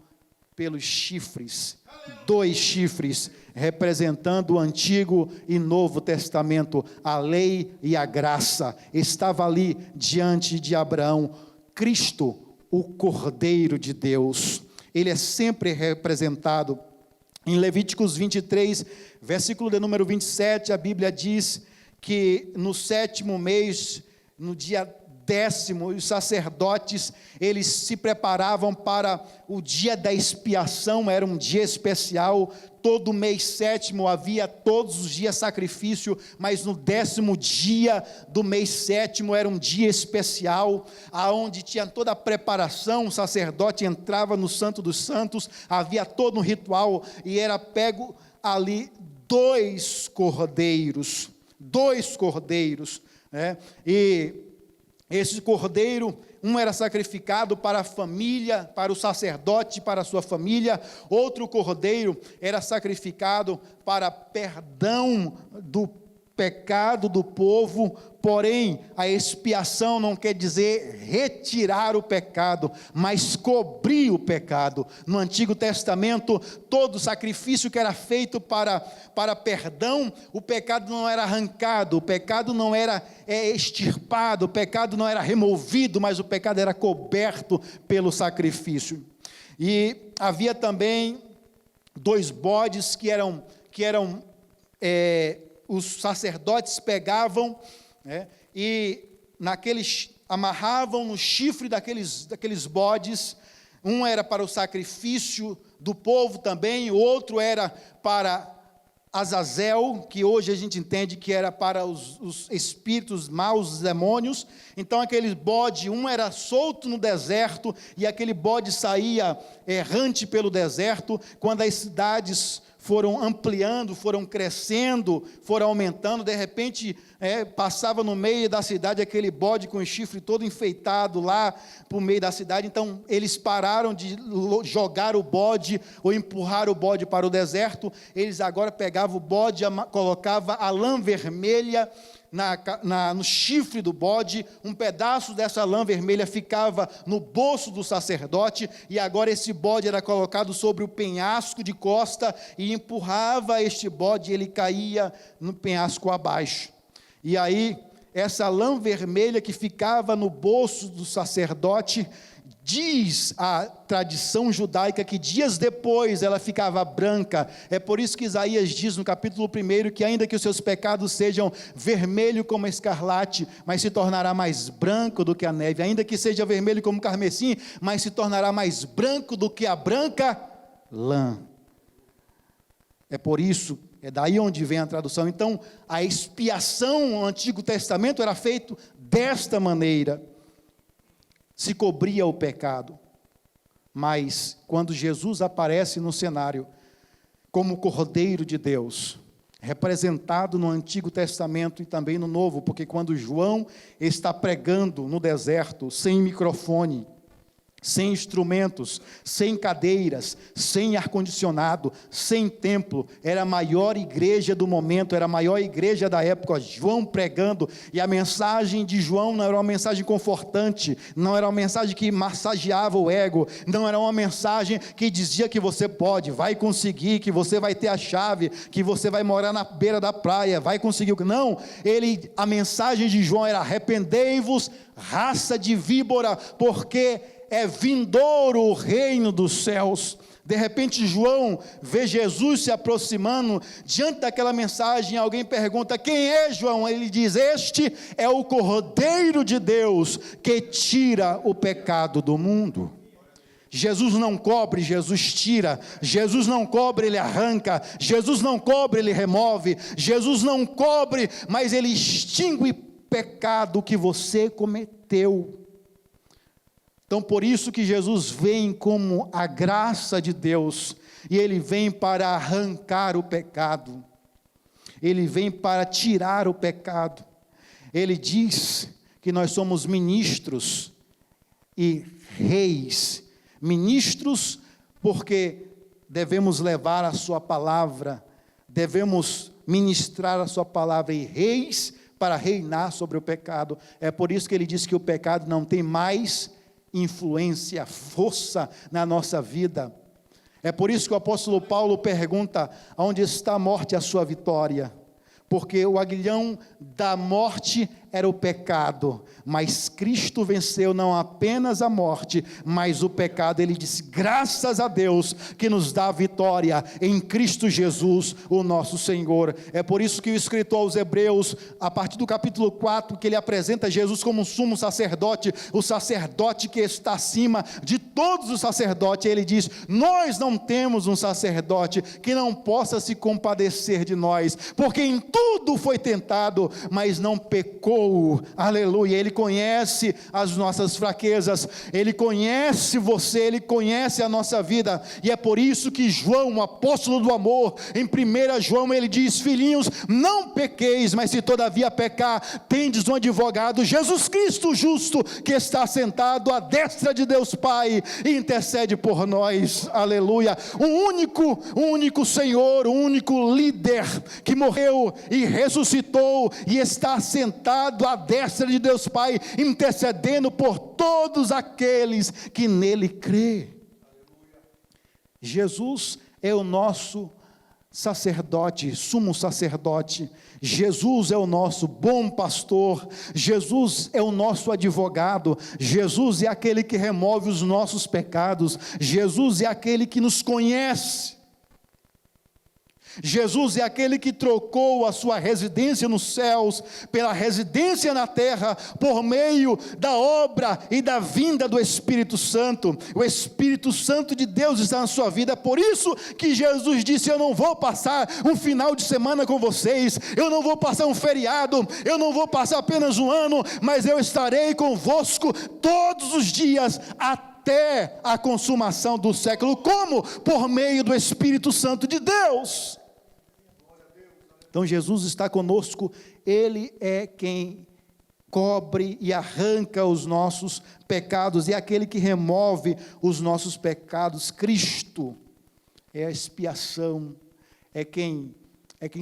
Speaker 1: pelos chifres, 2 chifres, representando o Antigo e Novo Testamento, a lei e a graça, estava ali diante de Abraão, Cristo, o Cordeiro de Deus. Ele é sempre representado em Levíticos 23, versículo de número 27, a Bíblia diz que no 7º mês, no dia 10º, os sacerdotes, eles se preparavam para o dia da expiação, era um dia especial. Todo mês 7º havia todos os dias sacrifício, mas no 10º dia do mês 7º era um dia especial, aonde tinha toda a preparação. O sacerdote entrava no Santo dos Santos, havia todo um ritual, e era pego ali 2 cordeiros, né? E esse cordeiro, um era sacrificado para a família, para o sacerdote, para a sua família. Outro cordeiro era sacrificado para perdão do pecado do povo. Porém, a expiação não quer dizer retirar o pecado, mas cobrir o pecado. No Antigo Testamento, todo sacrifício que era feito para perdão, o pecado não era arrancado, o pecado não era extirpado, o pecado não era removido, mas o pecado era coberto pelo sacrifício. E havia também 2 bodes que os sacerdotes pegavam, né, e amarravam no chifre daqueles bodes. Um era para o sacrifício do povo também, o outro era para Azazel, que hoje a gente entende que era para os espíritos maus, os demônios. Então aquele bode, um era solto no deserto, e aquele bode saía errante pelo deserto. Quando as cidades foram ampliando, foram crescendo, foram aumentando, de repente passava no meio da cidade aquele bode com o chifre todo enfeitado lá para o meio da cidade. Então eles pararam de jogar o bode ou empurrar o bode para o deserto. Eles agora pegavam o bode, colocavam a lã vermelha no chifre do bode, um pedaço dessa lã vermelha ficava no bolso do sacerdote, e agora esse bode era colocado sobre o penhasco de costa, e empurrava este bode, e ele caía no penhasco abaixo. E aí, essa lã vermelha que ficava no bolso do sacerdote, diz a tradição judaica que dias depois ela ficava branca. É por isso que Isaías diz no capítulo 1 que ainda que os seus pecados sejam vermelho como escarlate, mas se tornará mais branco do que a neve. Ainda que seja vermelho como carmesim, mas se tornará mais branco do que a branca lã. É por isso, é daí onde vem a tradução. Então, a expiação no Antigo Testamento era feita desta maneira. Se cobria o pecado, mas quando Jesus aparece no cenário, como Cordeiro de Deus, representado no Antigo Testamento e também no Novo, porque quando João está pregando no deserto, sem microfone, sem instrumentos, sem cadeiras, sem ar-condicionado, sem templo, era a maior igreja do momento, era a maior igreja da época, João pregando, e a mensagem de João não era uma mensagem confortante, não era uma mensagem que massageava o ego, não era uma mensagem que dizia que você pode, vai conseguir, que você vai ter a chave, que você vai morar na beira da praia, vai conseguir, não, a mensagem de João era: arrependei-vos, raça de víbora, porque é vindouro o reino dos céus. De repente João vê Jesus se aproximando. Diante daquela mensagem, alguém pergunta: quem é João? Ele diz: este é o Cordeiro de Deus que tira o pecado do mundo. Jesus não cobre, Jesus tira. Jesus não cobre, ele arranca. Jesus não cobre, ele remove. Jesus não cobre, mas ele extingue o pecado que você cometeu. Então, por isso que Jesus vem como a graça de Deus, e Ele vem para arrancar o pecado, Ele vem para tirar o pecado. Ele diz que nós somos ministros e reis. Ministros porque devemos levar a sua palavra, devemos ministrar a sua palavra, e reis para reinar sobre o pecado. É por isso que Ele diz que o pecado não tem mais influência, força na nossa vida. É por isso que o apóstolo Paulo pergunta: onde está a morte, a sua vitória? Porque o aguilhão da morte era o pecado, mas Cristo venceu não apenas a morte, mas o pecado. Ele disse: graças a Deus que nos dá vitória em Cristo Jesus, o nosso Senhor. É por isso que o escritor aos Hebreus, a partir do capítulo 4, que ele apresenta Jesus como um sumo sacerdote, o sacerdote que está acima de todos os sacerdotes. Ele diz: nós não temos um sacerdote que não possa se compadecer de nós, porque em tudo foi tentado, mas não pecou. Aleluia. Ele conhece as nossas fraquezas, Ele conhece você, Ele conhece a nossa vida, e é por isso que João, o apóstolo do amor, em 1 João ele diz: filhinhos, não pequeis, mas se todavia pecar, tendes um advogado, Jesus Cristo justo, que está sentado à destra de Deus Pai, e intercede por nós. Aleluia. Um único Senhor, um único líder, que morreu e ressuscitou, e está sentado à destra de Deus Pai, intercedendo por todos aqueles que nele crê. Jesus é o nosso sacerdote, sumo sacerdote. Jesus é o nosso bom pastor. Jesus é o nosso advogado. Jesus é aquele que remove os nossos pecados. Jesus é aquele que nos conhece. Jesus é aquele que trocou a sua residência nos céus pela residência na terra, por meio da obra e da vinda do Espírito Santo. O Espírito Santo de Deus está na sua vida. Por isso que Jesus disse: eu não vou passar um final de semana com vocês, eu não vou passar um feriado, eu não vou passar apenas um ano, mas eu estarei convosco todos os dias, até a consumação do século. Como? Por meio do Espírito Santo de Deus. Então Jesus está conosco, Ele é quem cobre e arranca os nossos pecados, é aquele que remove os nossos pecados. Cristo é a expiação, é quem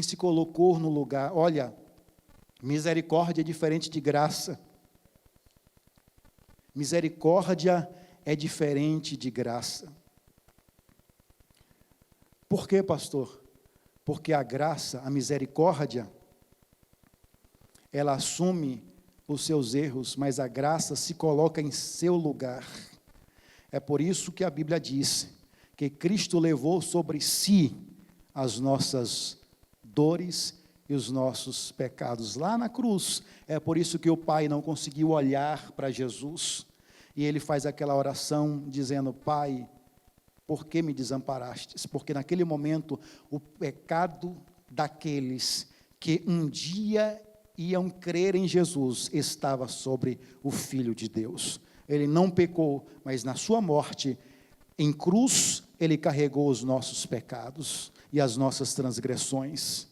Speaker 1: se colocou no lugar. Olha, misericórdia é diferente de graça. Misericórdia é diferente de graça. Por quê, pastor? Porque a graça, a misericórdia, ela assume os seus erros, mas a graça se coloca em seu lugar. É por isso que a Bíblia diz que Cristo levou sobre si as nossas dores e os nossos pecados lá na cruz. É por isso que o Pai não conseguiu olhar para Jesus, e ele faz aquela oração dizendo: Pai, por que me desamparastes? Porque naquele momento o pecado daqueles que um dia iam crer em Jesus estava sobre o Filho de Deus. Ele não pecou, mas na sua morte em cruz ele carregou os nossos pecados e as nossas transgressões,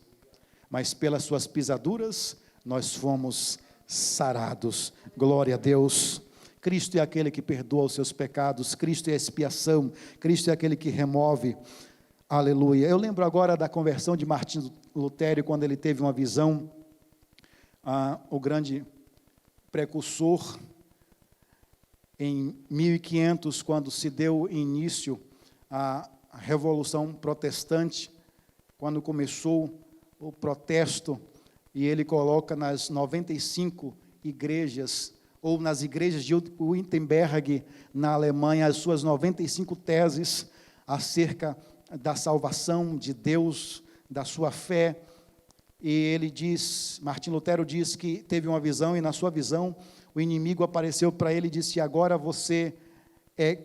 Speaker 1: mas pelas suas pisaduras nós fomos sarados. Glória a Deus. Cristo é aquele que perdoa os seus pecados, Cristo é a expiação, Cristo é aquele que remove. Aleluia. Eu lembro agora da conversão de Martim Lutero, quando ele teve uma visão, o grande precursor, em 1500, quando se deu início à Revolução Protestante, quando começou o protesto, e ele coloca nas 95 igrejas, ou nas igrejas de Wittenberg, na Alemanha, as suas 95 teses acerca da salvação de Deus, da sua fé. E ele diz, Martim Lutero diz que teve uma visão, e na sua visão o inimigo apareceu para ele e disse: agora você é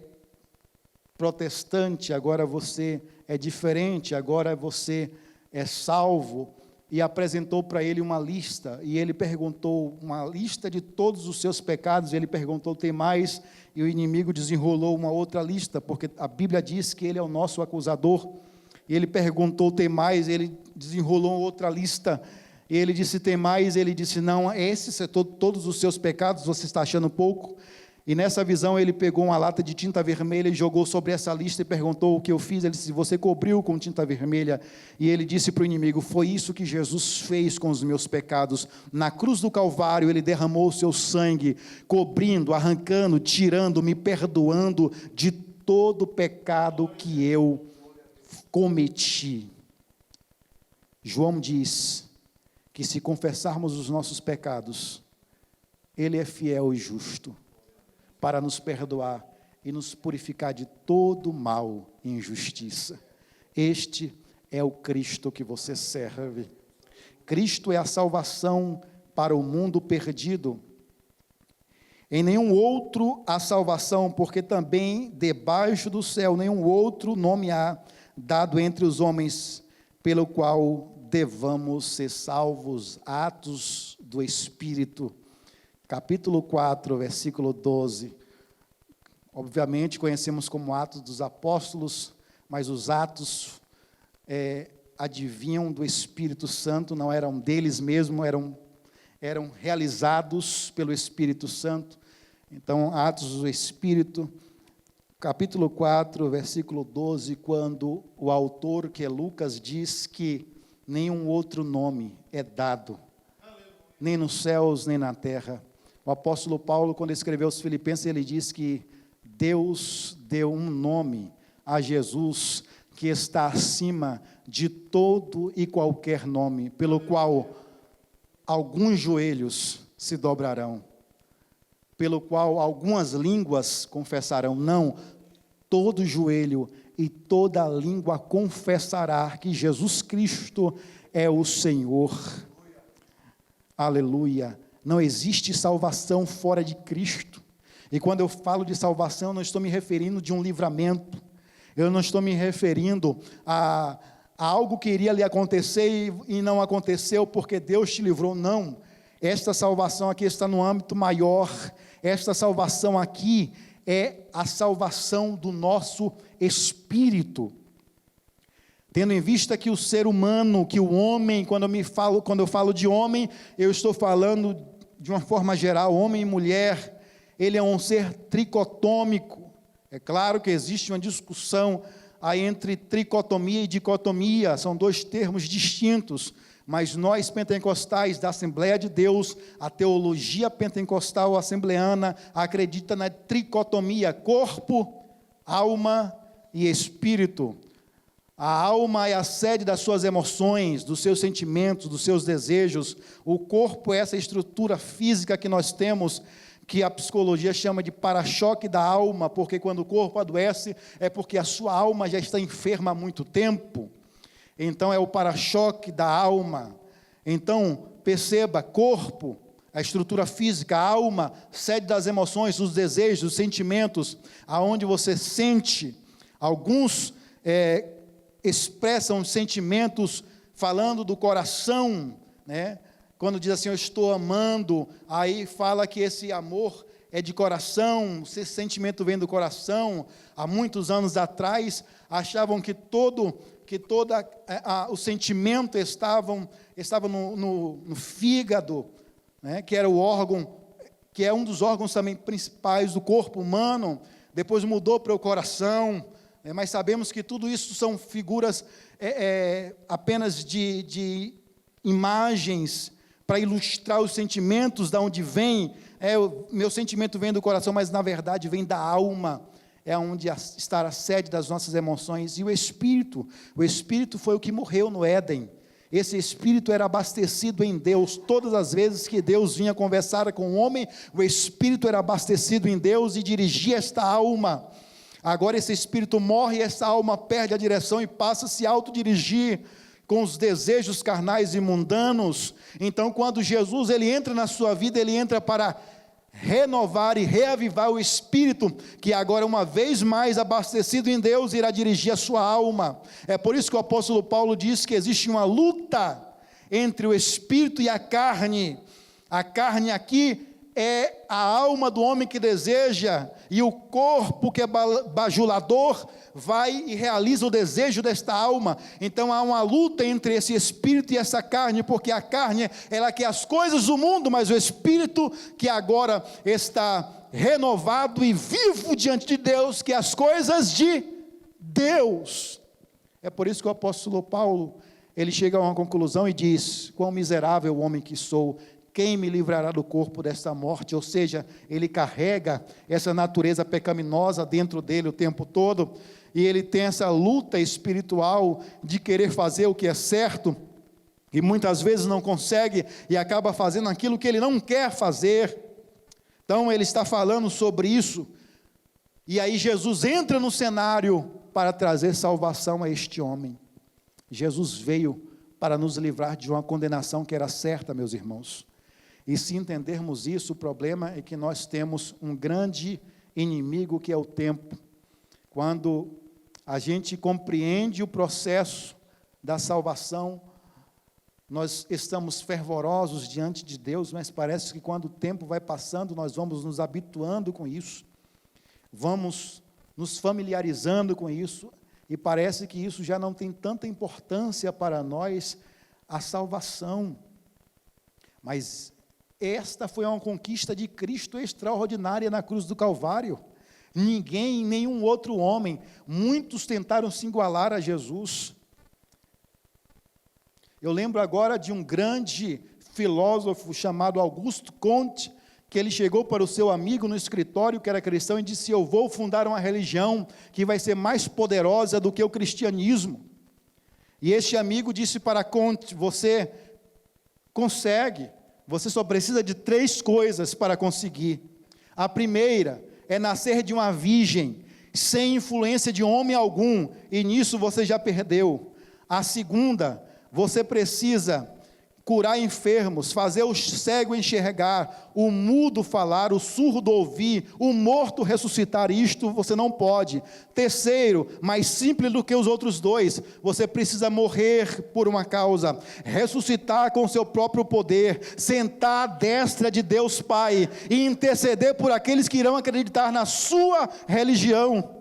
Speaker 1: protestante, agora você é diferente, agora você é salvo. E apresentou para ele uma lista, e ele perguntou, uma lista de todos os seus pecados. Ele perguntou: tem mais? E o inimigo desenrolou uma outra lista, porque a Bíblia diz que ele é o nosso acusador. E ele perguntou: tem mais? Ele desenrolou outra lista, e ele disse: tem mais? Ele disse: não, esses são todos os seus pecados, você está achando pouco? E nessa visão ele pegou uma lata de tinta vermelha e jogou sobre essa lista e perguntou: o que eu fiz? Ele disse: você cobriu com tinta vermelha. E ele disse para o inimigo: foi isso que Jesus fez com os meus pecados. Na cruz do Calvário ele derramou o seu sangue, cobrindo, arrancando, tirando, me perdoando de todo o pecado que eu cometi. João diz que se confessarmos os nossos pecados, Ele é fiel e justo para nos perdoar e nos purificar de todo mal e injustiça. Este é o Cristo que você serve. Cristo é a salvação para o mundo perdido. Em nenhum outro há salvação, porque também debaixo do céu nenhum outro nome há dado entre os homens, pelo qual devamos ser salvos. Atos do Espírito, capítulo 4, versículo 12. Obviamente conhecemos como Atos dos Apóstolos, mas os atos advinham do Espírito Santo, não eram deles mesmos, eram realizados pelo Espírito Santo. Então, Atos do Espírito, capítulo 4, versículo 12, quando o autor, que é Lucas, diz que nenhum outro nome é dado, nem nos céus, nem na terra. O apóstolo Paulo, quando escreveu aos Filipenses, ele diz que Deus deu um nome a Jesus que está acima de todo e qualquer nome, pelo qual alguns joelhos se dobrarão, pelo qual algumas línguas confessarão. Não, todo joelho e toda língua confessará que Jesus Cristo é o Senhor. Aleluia. Não existe salvação fora de Cristo. E quando eu falo de salvação, eu não estou me referindo de um livramento. Eu não estou me referindo a algo que iria lhe acontecer e não aconteceu porque Deus te livrou. Não. Esta salvação aqui está no âmbito maior. Esta salvação aqui é a salvação do nosso espírito. Tendo em vista que o ser humano, que o homem, quando eu falo de homem, eu estou falando de uma forma geral, homem e mulher, ele é um ser tricotômico. É claro que existe uma discussão aí entre tricotomia e dicotomia, são dois termos distintos, mas nós pentecostais da Assembleia de Deus, a teologia pentecostal assembleana acredita na tricotomia, corpo, alma e espírito. A alma é a sede das suas emoções, dos seus sentimentos, dos seus desejos. O corpo é essa estrutura física que nós temos, que a psicologia chama de para-choque da alma, porque quando o corpo adoece, é porque a sua alma já está enferma há muito tempo. Então é o para-choque da alma. Então, perceba, corpo, a estrutura física, a alma, sede das emoções, dos desejos, dos sentimentos, aonde você sente. Alguns expressam sentimentos falando do coração, né? Quando diz assim, eu estou amando, aí fala que esse amor é de coração, esse sentimento vem do coração. Há muitos anos atrás, achavam que todo o sentimento estava no fígado, né, que era o órgão, que é um dos órgãos também principais do corpo humano. Depois mudou para o coração, mas sabemos que tudo isso são figuras apenas de imagens para ilustrar os sentimentos, de onde vem. O meu sentimento vem do coração, mas na verdade vem da alma, é onde está a sede das nossas emoções. E o Espírito foi o que morreu no Éden. Esse Espírito era abastecido em Deus. Todas as vezes que Deus vinha conversar com o homem, o Espírito era abastecido em Deus e dirigia esta alma. Agora esse Espírito morre e essa alma perde a direção e passa a se autodirigir com os desejos carnais e mundanos. Então, quando Jesus ele entra na sua vida, ele entra para renovar e reavivar o Espírito, que agora, uma vez mais abastecido em Deus, irá dirigir a sua alma. É por isso que o apóstolo Paulo diz que existe uma luta entre o Espírito e a carne. A carne aqui é a alma do homem que deseja, e o corpo que é bajulador vai e realiza o desejo desta alma. Então há uma luta entre esse espírito e essa carne, porque a carne, ela quer as coisas do mundo, mas o espírito, que agora está renovado e vivo diante de Deus, quer as coisas de Deus. É por isso que o apóstolo Paulo, ele chega a uma conclusão e diz: quão miserável homem que sou, quem me livrará do corpo desta morte? Ou seja, ele carrega essa natureza pecaminosa dentro dele o tempo todo, e ele tem essa luta espiritual de querer fazer o que é certo, e muitas vezes não consegue, e acaba fazendo aquilo que ele não quer fazer. Então ele está falando sobre isso, e aí Jesus entra no cenário para trazer salvação a este homem. Jesus veio para nos livrar de uma condenação que era certa, meus irmãos. E se entendermos isso, o problema é que nós temos um grande inimigo, que é o tempo. Quando a gente compreende o processo da salvação, nós estamos fervorosos diante de Deus, mas parece que quando o tempo vai passando, nós vamos nos habituando com isso, vamos nos familiarizando com isso, e parece que isso já não tem tanta importância para nós, a salvação. Mas esta foi uma conquista de Cristo extraordinária na cruz do Calvário. Ninguém, nenhum outro homem, muitos tentaram se igualar a Jesus. Eu lembro agora de um grande filósofo chamado Auguste Comte, que ele chegou para o seu amigo no escritório, que era cristão, e disse: eu vou fundar uma religião que vai ser mais poderosa do que o cristianismo. E este amigo disse para Comte: você consegue. Você só precisa de 3 coisas para conseguir. A primeira é nascer de uma virgem. sem influência de homem algum, e nisso você já perdeu. A segunda, você precisa curar enfermos, fazer o cego enxergar, o mudo falar, o surdo ouvir, o morto ressuscitar. Isto você não pode. Terceiro, mais simples do que os outros dois, você precisa morrer por uma causa, ressuscitar com seu próprio poder, sentar à destra de Deus Pai e interceder por aqueles que irão acreditar na sua religião.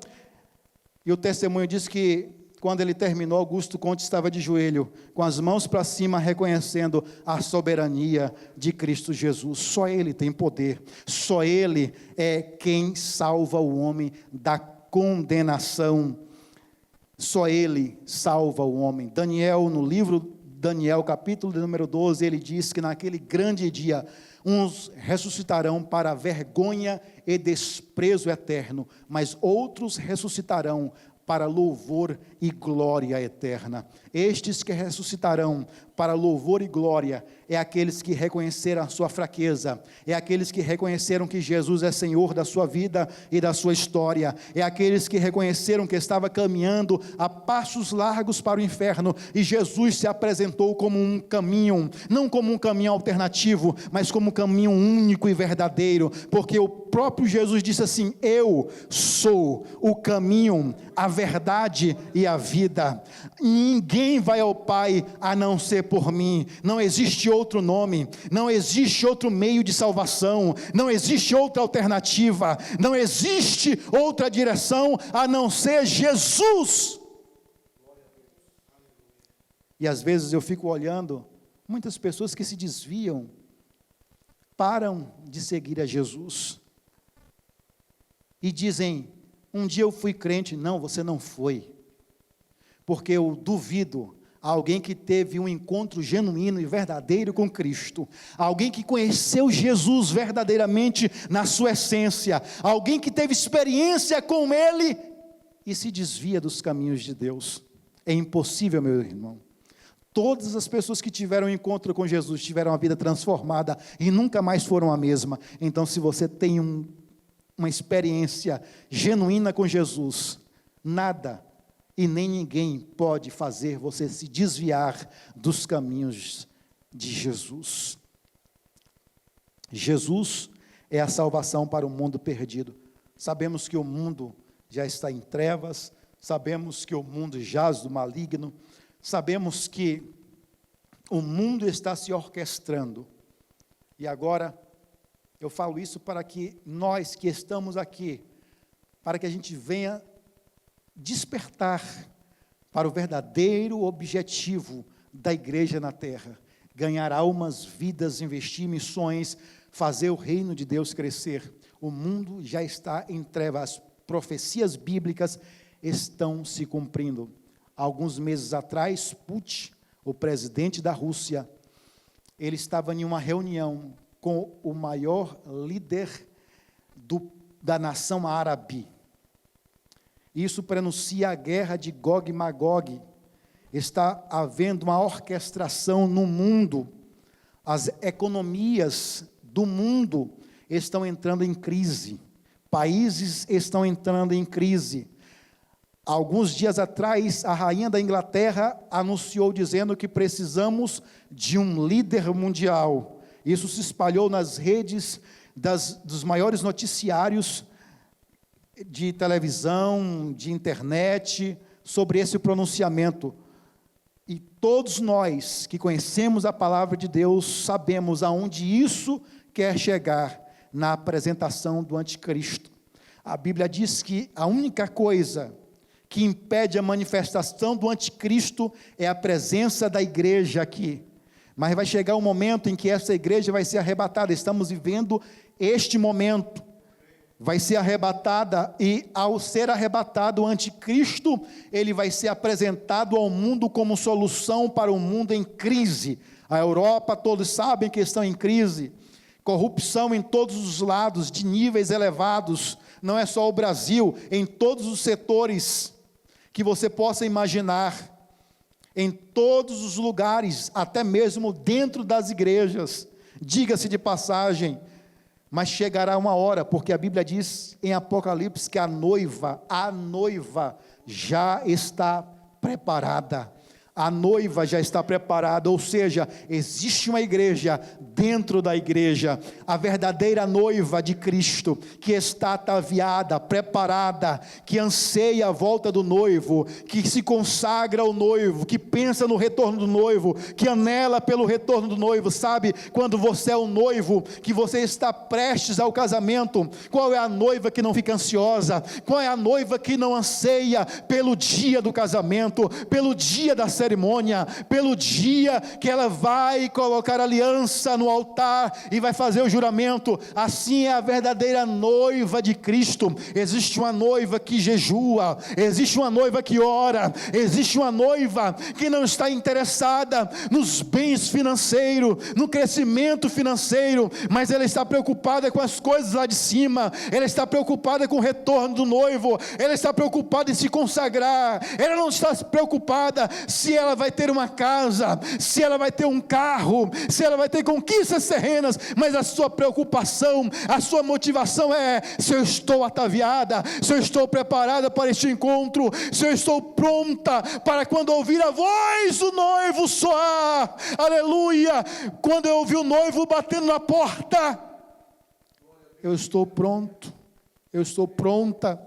Speaker 1: E o testemunho diz que quando ele terminou, Augusto Conte estava de joelho, com as mãos para cima, reconhecendo a soberania de Cristo Jesus. Só Ele tem poder, só Ele é quem salva o homem da condenação, só Ele salva o homem. Daniel, no livro Daniel, capítulo de número 12, ele diz que naquele grande dia, uns ressuscitarão para vergonha e desprezo eterno, mas outros ressuscitarão para louvor e glória eterna. Estes que ressuscitarão para louvor e glória, é aqueles que reconheceram a sua fraqueza, é aqueles que reconheceram que Jesus é Senhor da sua vida e da sua história, é aqueles que reconheceram que estava caminhando a passos largos para o inferno, e Jesus se apresentou como um caminho, não como um caminho alternativo, mas como um caminho único e verdadeiro, porque o próprio Jesus disse assim: eu sou o caminho, a verdade e a vida, ninguém vai ao Pai a não ser por mim. Não existe outro nome, não existe outro meio de salvação, não existe outra alternativa, não existe outra direção a não ser Jesus. E às vezes eu fico olhando muitas pessoas que se desviam, param de seguir a Jesus e dizem: um dia eu fui crente. Não, você não foi, porque eu duvido alguém que teve um encontro genuíno e verdadeiro com Cristo, alguém que conheceu Jesus verdadeiramente na sua essência, alguém que teve experiência com Ele e se desvia dos caminhos de Deus. É impossível, meu irmão. Todas as pessoas que tiveram um encontro com Jesus tiveram a vida transformada e nunca mais foram a mesma. Então, se você tem uma experiência genuína com Jesus, nada e nem ninguém pode fazer você se desviar dos caminhos de Jesus. Jesus é a salvação para o mundo perdido. Sabemos que o mundo já está em trevas, sabemos que o mundo jaz do maligno, sabemos que o mundo está se orquestrando. E agora, eu falo isso para que nós que estamos aqui, para que a gente venha despertar para o verdadeiro objetivo da igreja na terra: ganhar almas, vidas, investir em missões, fazer o reino de Deus crescer. O mundo já está em trevas, as profecias bíblicas estão se cumprindo. Alguns meses atrás, Putin, o presidente da Rússia, ele estava em uma reunião com o maior líder da nação árabe. Isso prenuncia a guerra de Gog e Magog. Está havendo uma orquestração no mundo. As economias do mundo estão entrando em crise. Países estão entrando em crise. Alguns dias atrás, a rainha da Inglaterra anunciou dizendo que precisamos de um líder mundial. Isso se espalhou nas redes dos maiores noticiários de televisão, de internet, sobre esse pronunciamento. E todos nós que conhecemos a palavra de Deus, sabemos aonde isso quer chegar: na apresentação do anticristo. A Bíblia diz que a única coisa que impede a manifestação do anticristo é a presença da igreja aqui. Mas vai chegar um momento em que essa igreja vai ser arrebatada. Estamos vivendo este momento. Vai ser arrebatada, e ao ser arrebatado o anticristo, ele vai ser apresentado ao mundo como solução para um mundo em crise. A Europa, todos sabem que estão em crise, corrupção em todos os lados, de níveis elevados. Não é só o Brasil, em todos os setores que você possa imaginar, em todos os lugares, até mesmo dentro das igrejas, diga-se de passagem. mas chegará uma hora, porque a Bíblia diz em Apocalipse que a noiva já está preparada. A noiva já está preparada, ou seja, existe uma igreja dentro da igreja, a verdadeira noiva de Cristo, que está ataviada, preparada, que anseia a volta do noivo, que se consagra ao noivo, que pensa no retorno do noivo, que anela pelo retorno do noivo. Sabe, quando você é o noivo, que você está prestes ao casamento, qual é a noiva que não fica ansiosa? Qual é a noiva que não anseia pelo dia do casamento, pelo dia da cerimônia, pelo dia que ela vai colocar aliança no altar e vai fazer o juramento? Assim é a verdadeira noiva de Cristo. Existe uma noiva que jejua, existe uma noiva que ora, existe uma noiva que não está interessada nos bens financeiros, no crescimento financeiro, mas ela está preocupada com as coisas lá de cima, ela está preocupada com o retorno do noivo, ela está preocupada em se consagrar, ela não está preocupada se ela vai ter uma casa, se ela vai ter um carro, se ela vai ter conquistas terrenas, mas a sua preocupação, a sua motivação é: se eu estou ataviada, se eu estou preparada para este encontro, se eu estou pronta para quando ouvir a voz do noivo soar, aleluia, quando eu ouvir o noivo batendo na porta, eu estou pronto, eu estou pronta.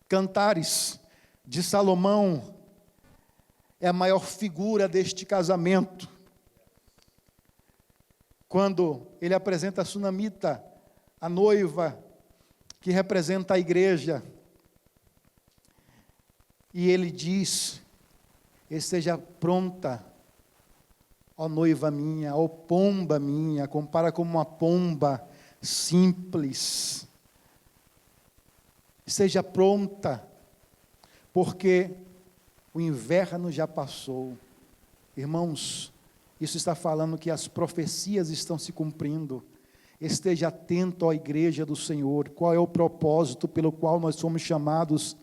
Speaker 1: Cantares de Salomão é a maior figura deste casamento, quando ele apresenta a Sunamita, a noiva, que representa a igreja, e ele diz: esteja pronta, ó noiva minha, ó pomba minha, compara como uma pomba simples, esteja pronta, porque o inverno já passou. Irmãos, isso está falando que as profecias estão se cumprindo. Esteja atento à igreja do Senhor. Qual é o propósito pelo qual nós somos chamados?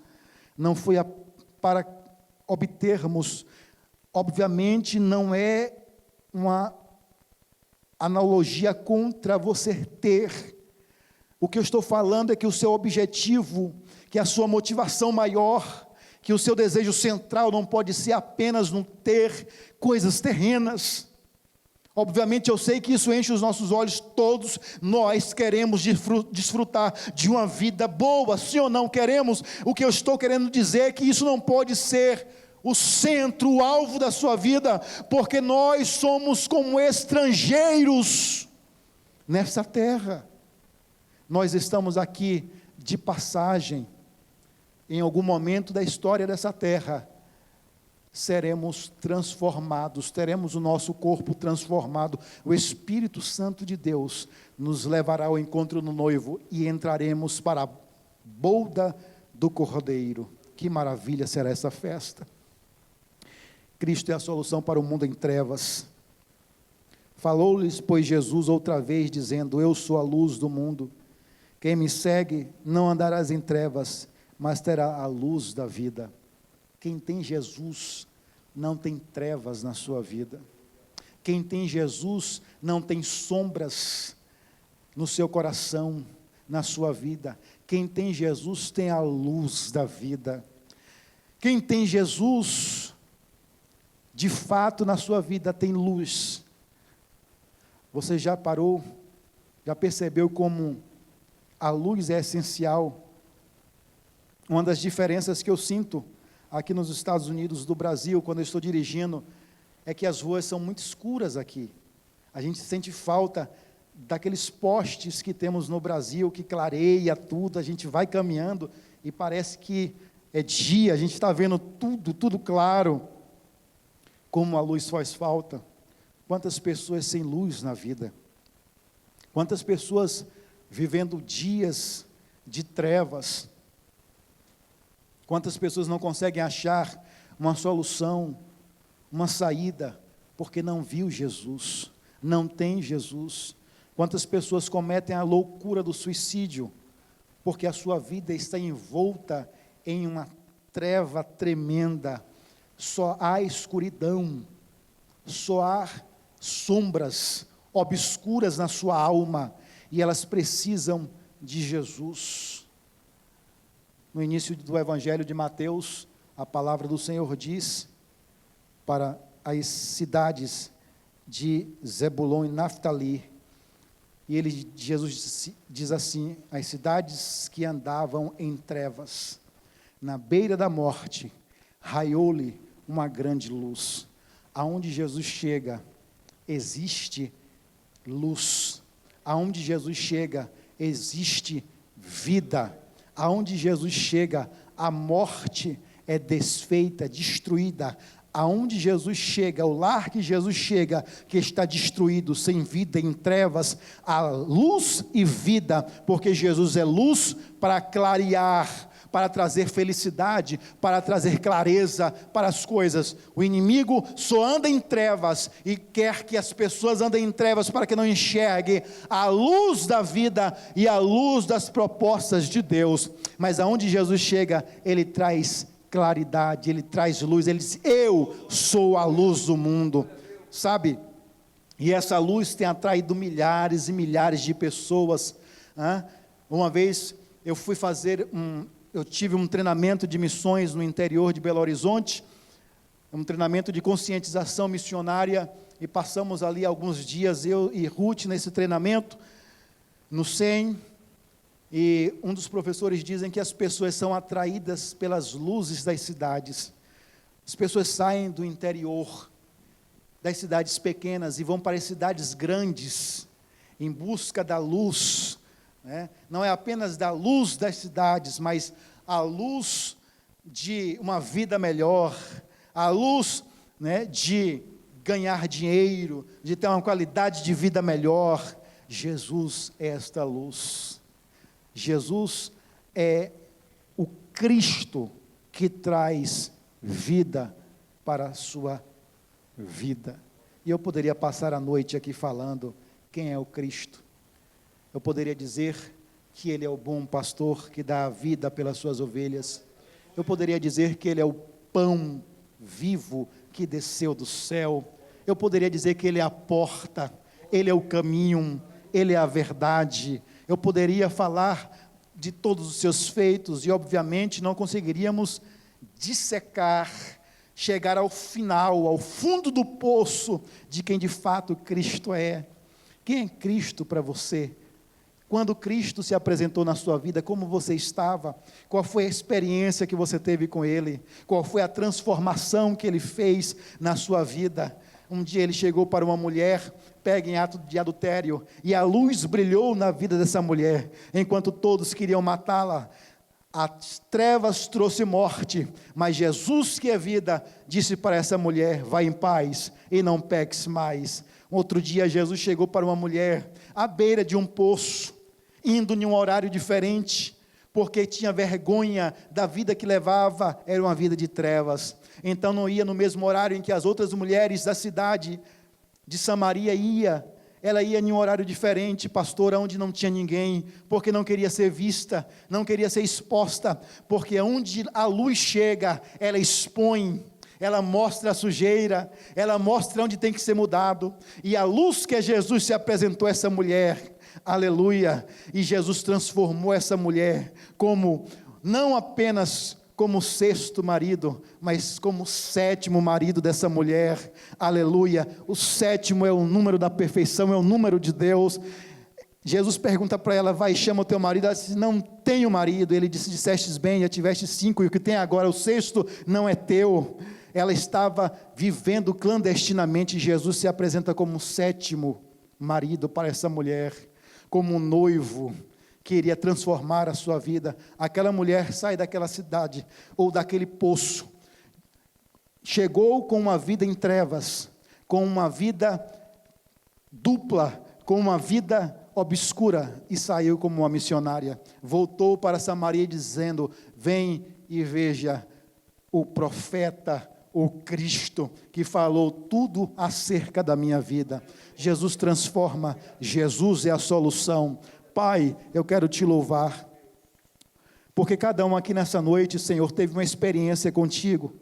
Speaker 1: Não foi para obtermos, obviamente não é uma analogia contra você ter. O que eu estou falando é que o seu objetivo, que a sua motivação maior, que o seu desejo central não pode ser apenas no ter coisas terrenas. Obviamente eu sei que isso enche os nossos olhos, todos nós queremos desfrutar de uma vida boa, sim ou não queremos? O que eu estou querendo dizer é que isso não pode ser o centro, o alvo da sua vida, porque nós somos como estrangeiros nessa terra. Nós estamos aqui de passagem. Em algum momento da história dessa terra, seremos transformados, teremos o nosso corpo transformado, o Espírito Santo de Deus nos levará ao encontro do noivo, e entraremos para a boda do Cordeiro. Que maravilha será essa festa! Cristo é a solução para o mundo em trevas. Falou-lhes, pois, Jesus outra vez, dizendo: eu sou a luz do mundo, quem me segue não andarás em trevas, mas terá a luz da vida. Quem tem Jesus não tem trevas na sua vida. Quem tem Jesus não tem sombras no seu coração, na sua vida. Quem tem Jesus tem a luz da vida. Quem tem Jesus, de fato na sua vida tem luz. Você já parou, já percebeu como a luz é essencial? Uma das diferenças que eu sinto aqui nos Estados Unidos do Brasil, quando eu estou dirigindo, é que as ruas são muito escuras aqui. A gente sente falta daqueles postes que temos no Brasil, que clareia tudo, a gente vai caminhando e parece que é dia, a gente está vendo tudo claro. Como a luz faz falta. Quantas pessoas sem luz na vida? Quantas pessoas vivendo dias de trevas? Quantas pessoas não conseguem achar uma solução, uma saída, porque não viu Jesus, não tem Jesus? Quantas pessoas cometem a loucura do suicídio, porque a sua vida está envolta em uma treva tremenda, só há escuridão, só há sombras obscuras na sua alma, e elas precisam de Jesus. No início do Evangelho de Mateus, a palavra do Senhor diz para as cidades de Zebulon e Naftali, e Jesus diz assim: as cidades que andavam em trevas, na beira da morte, raiou-lhe uma grande luz. Aonde Jesus chega, existe luz. Aonde Jesus chega, existe vida. Aonde Jesus chega, a morte é desfeita, destruída. Aonde Jesus chega, o lar que Jesus chega, que está destruído, sem vida, em trevas, há luz e vida, porque Jesus é luz para clarear, para trazer felicidade, para trazer clareza para as coisas. O inimigo só anda em trevas e quer que as pessoas andem em trevas para que não enxerguem a luz da vida e a luz das propostas de Deus. Mas aonde Jesus chega, Ele traz claridade, Ele traz luz. Ele diz: eu sou a luz do mundo, sabe? E essa luz tem atraído milhares e milhares de pessoas. Uma vez eu tive um treinamento de missões no interior de Belo Horizonte, um treinamento de conscientização missionária, e passamos ali alguns dias, eu e Ruth, nesse treinamento, no SEM, e um dos professores dizem que as pessoas são atraídas pelas luzes das cidades. As pessoas saem do interior, das cidades pequenas, e vão para as cidades grandes, em busca da luz, não é apenas da luz das cidades, mas a luz de uma vida melhor, a luz, de ganhar dinheiro, de ter uma qualidade de vida melhor. Jesus é esta luz. Jesus é o Cristo que traz vida para a sua vida. E eu poderia passar a noite aqui falando quem é o Cristo. Eu poderia dizer que Ele é o bom pastor que dá a vida pelas suas ovelhas. Eu poderia dizer que Ele é o pão vivo que desceu do céu. Eu poderia dizer que Ele é a porta, Ele é o caminho, Ele é a verdade. Eu poderia falar de todos os seus feitos e obviamente não conseguiríamos dissecar, chegar ao final, ao fundo do poço de quem de fato Cristo é. Quem é Cristo para você? Quando Cristo se apresentou na sua vida, como você estava? Qual foi a experiência que você teve com Ele? Qual foi a transformação que Ele fez na sua vida? Um dia Ele chegou para uma mulher, pega em ato de adultério, e a luz brilhou na vida dessa mulher, enquanto todos queriam matá-la. As trevas trouxe morte, mas Jesus, que é vida, disse para essa mulher: vai em paz e não peques mais. Outro dia Jesus chegou para uma mulher, à beira de um poço, indo em um horário diferente, porque tinha vergonha da vida que levava, era uma vida de trevas. Então não ia no mesmo horário em que as outras mulheres da cidade de Samaria ia. Ela ia em um horário diferente, pastor, onde não tinha ninguém, porque não queria ser vista, não queria ser exposta, porque onde a luz chega, ela expõe, ela mostra a sujeira, ela mostra onde tem que ser mudado. E a luz que Jesus se apresentou a essa mulher, aleluia, e Jesus transformou essa mulher como, não apenas como sexto marido, mas como sétimo marido dessa mulher, aleluia. O sétimo é o número da perfeição, é o número de Deus. Jesus pergunta para ela: vai, chama o teu marido. Ela disse: não tenho marido. Ele disse: dissestes bem, já tiveste 5, e o que tem agora, o sexto, não é teu. Ela estava vivendo clandestinamente. Jesus se apresenta como o sétimo marido para essa mulher, como um noivo que iria transformar a sua vida. Aquela mulher sai daquela cidade, ou daquele poço, chegou com uma vida em trevas, com uma vida dupla, com uma vida obscura, e saiu como uma missionária. Voltou para Samaria dizendo: vem e veja o profeta, o Cristo, que falou tudo acerca da minha vida. Jesus transforma, Jesus é a solução. Pai, eu quero te louvar, porque cada um aqui nessa noite, Senhor, teve uma experiência contigo,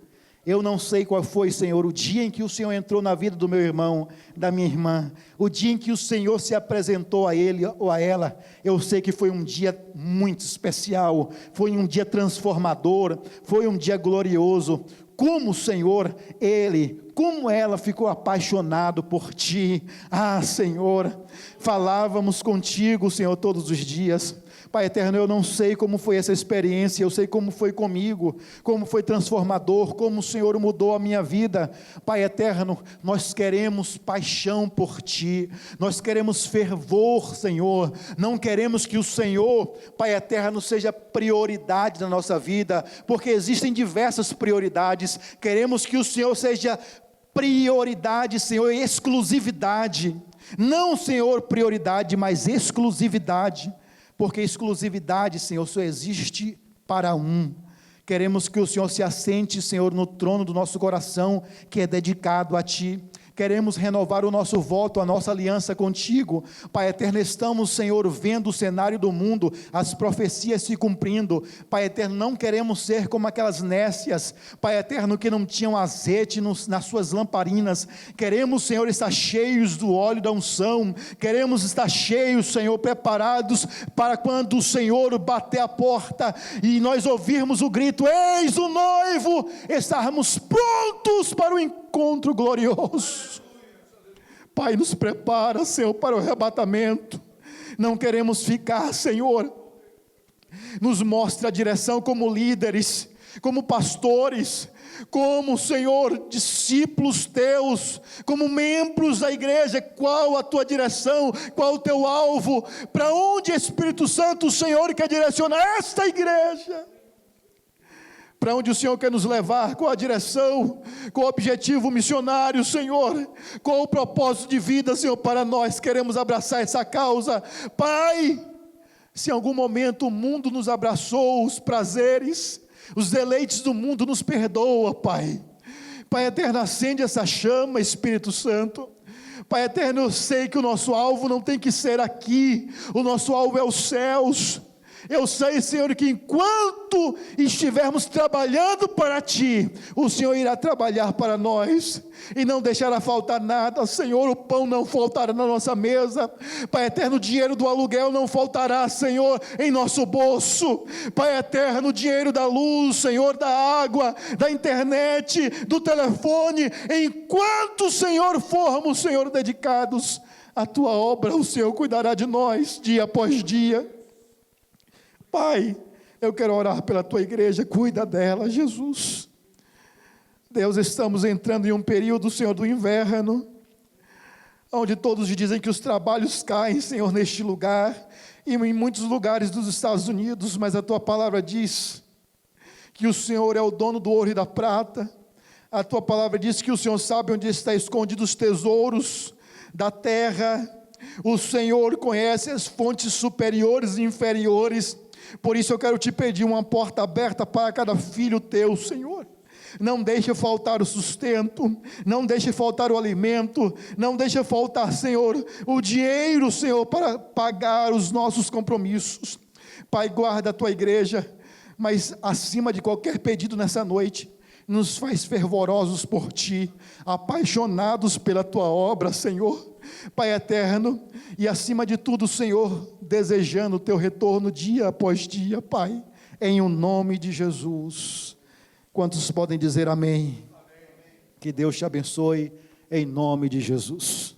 Speaker 1: Eu não sei qual foi, Senhor, o dia em que o Senhor entrou na vida do meu irmão, da minha irmã, o dia em que o Senhor se apresentou a ele ou a ela. Eu sei que foi um dia muito especial, foi um dia transformador, foi um dia glorioso. Como o Senhor, como ela ficou apaixonado por Ti. Ah, Senhor, falávamos contigo, Senhor, todos os dias. Pai eterno, eu não sei como foi essa experiência, eu sei como foi comigo, como foi transformador, como o Senhor mudou a minha vida. Pai eterno, nós queremos paixão por Ti, nós queremos fervor, Senhor, não queremos que o Senhor, Pai eterno, seja prioridade na nossa vida, porque existem diversas prioridades. Queremos que o Senhor seja prioridade, Senhor, e exclusividade, não, Senhor, prioridade, mas exclusividade, porque exclusividade, Senhor, só existe para um. Queremos que o Senhor se assente, Senhor, no trono do nosso coração, que é dedicado a Ti. Queremos renovar o nosso voto, a nossa aliança contigo. Pai eterno, estamos, Senhor, vendo o cenário do mundo, as profecias se cumprindo. Pai eterno, não queremos ser como aquelas nécias, Pai eterno, que não tinham azeite nas suas lamparinas. Queremos, Senhor, estar cheios do óleo da unção. Queremos estar cheios, Senhor, preparados para quando o Senhor bater a porta e nós ouvirmos o grito: eis o noivo, estarmos prontos para o encontro glorioso. Pai, nos prepara, Senhor, para o arrebatamento. Não queremos ficar, Senhor, nos mostra a direção como líderes, como pastores, como, Senhor, discípulos Teus, como membros da igreja. Qual a Tua direção, qual o Teu alvo, para onde, Espírito Santo, o Senhor quer direcionar esta igreja? Para onde o Senhor quer nos levar, qual a direção, qual o objetivo missionário, Senhor, qual o propósito de vida, Senhor, para nós. Queremos abraçar essa causa. Pai, se em algum momento o mundo nos abraçou, os prazeres, os deleites do mundo, nos perdoa, Pai. Pai eterno, acende essa chama, Espírito Santo. Pai eterno, eu sei que o nosso alvo não tem que ser aqui, o nosso alvo é os céus. Eu sei, Senhor, que enquanto estivermos trabalhando para Ti, o Senhor irá trabalhar para nós, e não deixará faltar nada, Senhor. O pão não faltará na nossa mesa, Pai eterno, o dinheiro do aluguel não faltará, Senhor, em nosso bolso, Pai eterno, o dinheiro da luz, Senhor, da água, da internet, do telefone, enquanto, Senhor, formos, Senhor, dedicados à Tua obra, o Senhor cuidará de nós, dia após dia. Pai, eu quero orar pela Tua igreja, cuida dela, Jesus. Deus, estamos entrando em um período, Senhor, do inverno, onde todos dizem que os trabalhos caem, Senhor, neste lugar, e em muitos lugares dos Estados Unidos, mas a Tua palavra diz que o Senhor é o dono do ouro e da prata. A Tua palavra diz que o Senhor sabe onde está escondido os tesouros da terra. O Senhor conhece as fontes superiores e inferiores. Por isso eu quero Te pedir uma porta aberta para cada filho Teu, Senhor. Não deixe faltar o sustento, não deixe faltar o alimento, não deixe faltar, Senhor, o dinheiro, Senhor, para pagar os nossos compromissos. Pai, guarda a Tua igreja, mas acima de qualquer pedido nessa noite, nos faz fervorosos por Ti, apaixonados pela Tua obra, Senhor. Pai eterno, e acima de tudo, Senhor, desejando o Teu retorno dia após dia, Pai, em o nome de Jesus. Quantos podem dizer amém? Amém. Que Deus te abençoe, em nome de Jesus.